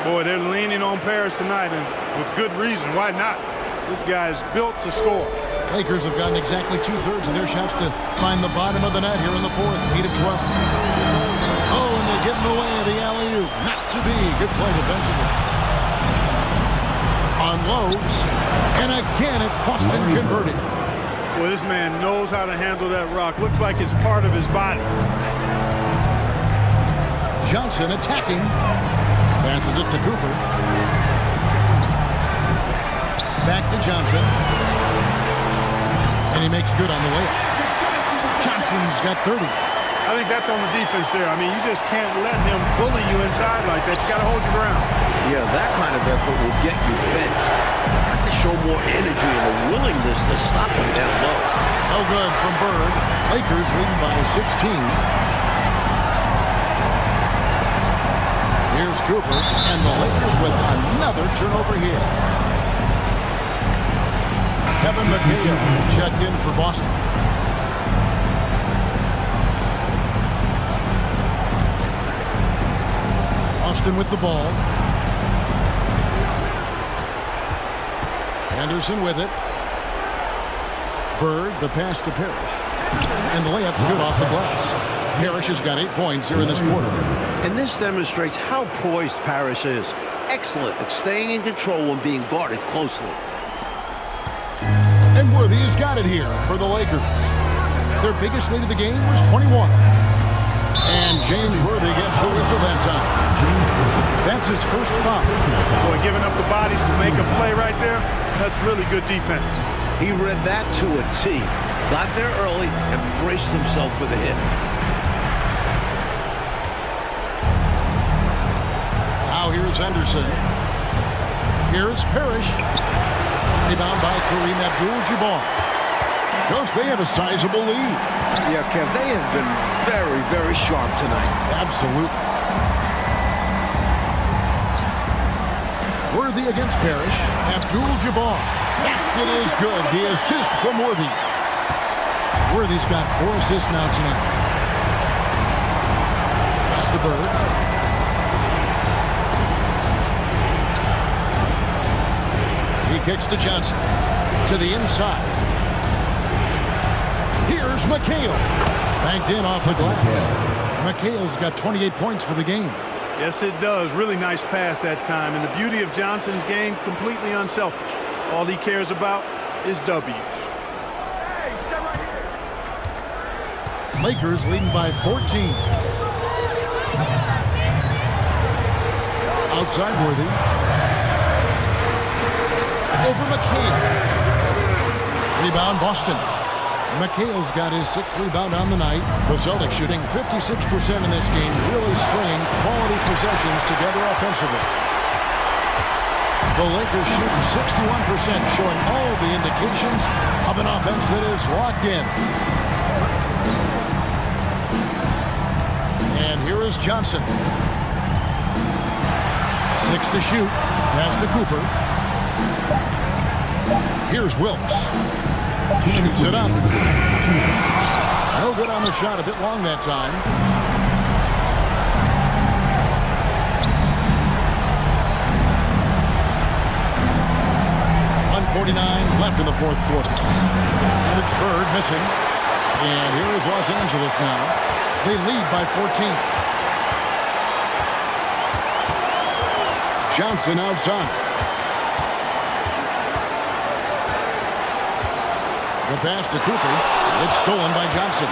Boy, they're leaning on Parrish tonight, and with good reason. Why not? This guy is built to score. Lakers have gotten exactly 2/3 of their shots to find the bottom of the net here in the fourth. 8 of 12. Oh, and they get in the way of the alley-oop. Not to be. Good play defensively. Unloads. And again, it's Boston converting. Boy, this man knows how to handle that rock. Looks like it's part of his body. Johnson attacking. Passes it to Cooper. Back to Johnson. And he makes good on the layup. Johnson's got 30. I think that's on the defense there. I mean, you just can't let him bully you inside like that. You got to hold your ground. Yeah, that kind of effort will get you benched. You have to show more energy and a willingness to stop him down low. No good from Bird. Lakers leading by 16. Here's Cooper, and the Lakers with another turnover here. Kevin McHale checked in for Boston. Boston with the ball. Anderson with it. Bird, the pass to Parrish. And the layup's good off the glass. Parrish has got 8 points here in this quarter. And this demonstrates how poised Parrish is. Excellent at staying in control and being guarded closely. And Worthy has got it here for the Lakers. Their biggest lead of the game was 21. And James Worthy gets the whistle that time. That's his first foul. Boy, giving up the bodies to make a play right there, that's really good defense. He read that to a T. Got there early and braced himself for the hit. Now here's Henderson. Here's Parrish. Rebound by Kareem Abdul-Jabbar. Coach, they have a sizable lead. Yeah, Kev, they have been very, very sharp tonight. Absolutely. Worthy against Parrish. Abdul-Jabbar. Basket is good. The assist from Worthy. Worthy's got 4 assists now tonight. Pass to Bird. He kicks to Johnson. To the inside. Here's McHale. Banked in off the glass. McHale's got 28 points for the game. Yes, it does. Really nice pass that time. And the beauty of Johnson's game, completely unselfish. All he cares about is W's. Lakers leading by 14. Outside Worthy. Over McHale. Rebound Boston. McHale's got his 6th rebound on the night. The Celtics shooting 56% in this game, really stringing quality possessions together offensively. The Lakers shooting 61%, showing all the indications of an offense that is locked in. And here is Johnson. 6 to shoot. Pass to Cooper. Here's Wilkes. Shoots it up. No good on the shot. A bit long that time. .149 left in the fourth quarter. And it's Bird missing. And here is Los Angeles now. They lead by 14. Johnson outside. The pass to Cooper. It's stolen by Johnson.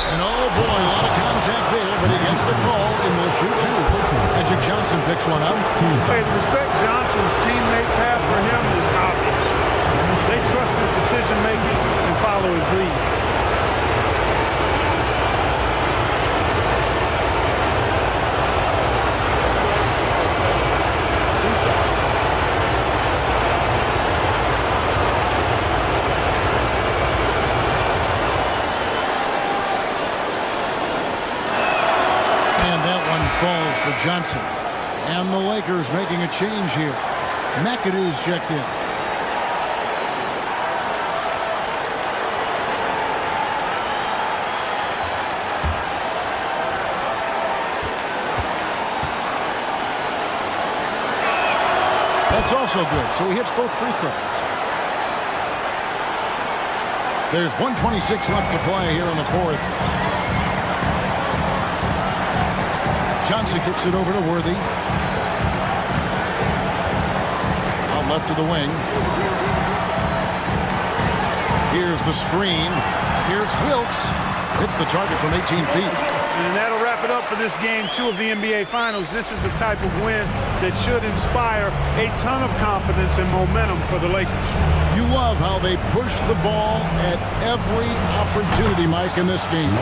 And oh boy, a lot of contact there, but he gets the call and will shoot two. Magic Johnson picks one up. Hey, the respect Johnson's teammates have for him is obvious. They trust his decision-making and follow his lead. Falls for Johnson. And the Lakers making a change here. McAdoo's checked in. That's also good, so he hits both free throws. There's 1:26 left to play here in the fourth. Johnson kicks it over to Worthy. Out left to the wing. Here's the screen. Here's Wilkes. Hits the target from 18 feet. And that'll wrap it up for this game 2 of the NBA Finals. This is the type of win that should inspire a ton of confidence and momentum for the Lakers. You love how they push the ball at every opportunity, Mike, in this game.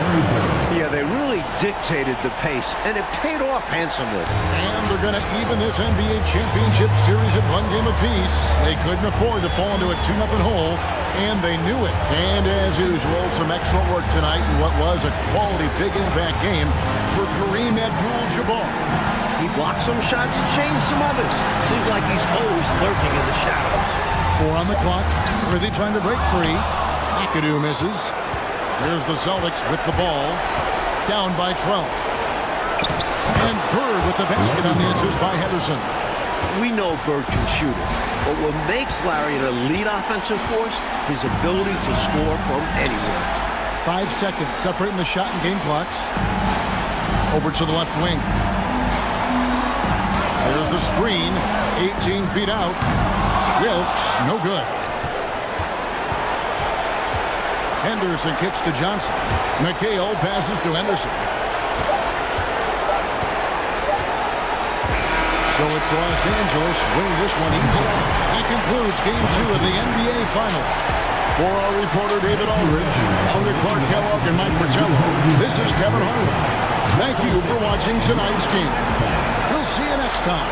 Yeah, they really dictated the pace, and it paid off handsomely. And they're going to even this NBA championship series at one game apiece. They couldn't afford to fall into a 2-0 hole, and they knew it. And as usual, some excellent work tonight in what was a quality big impact game for Kareem Abdul-Jabbar. He blocked some shots, changed some others. Seems like he's always lurking in the shadows. 4 on the clock. Worthy trying to break free. McAdoo misses. Here's the Celtics with the ball. Down by 12. And Bird with the basket on the assist by Henderson. We know Bird can shoot it, but what makes Larry an elite offensive force, his ability to score from anywhere. 5 seconds separating the shot and game clocks. Over to the left wing. There's the screen. 18 feet out. Wilkes, no good. Henderson kicks to Johnson. McHale passes to Henderson. So it's Los Angeles winning this one easy. That concludes Game 2 of the NBA Finals. For our reporter David Aldridge, under Clark Kellogg and Mike Fratello, this is Kevin Harlan. Thank you for watching tonight's game. We'll see you next time.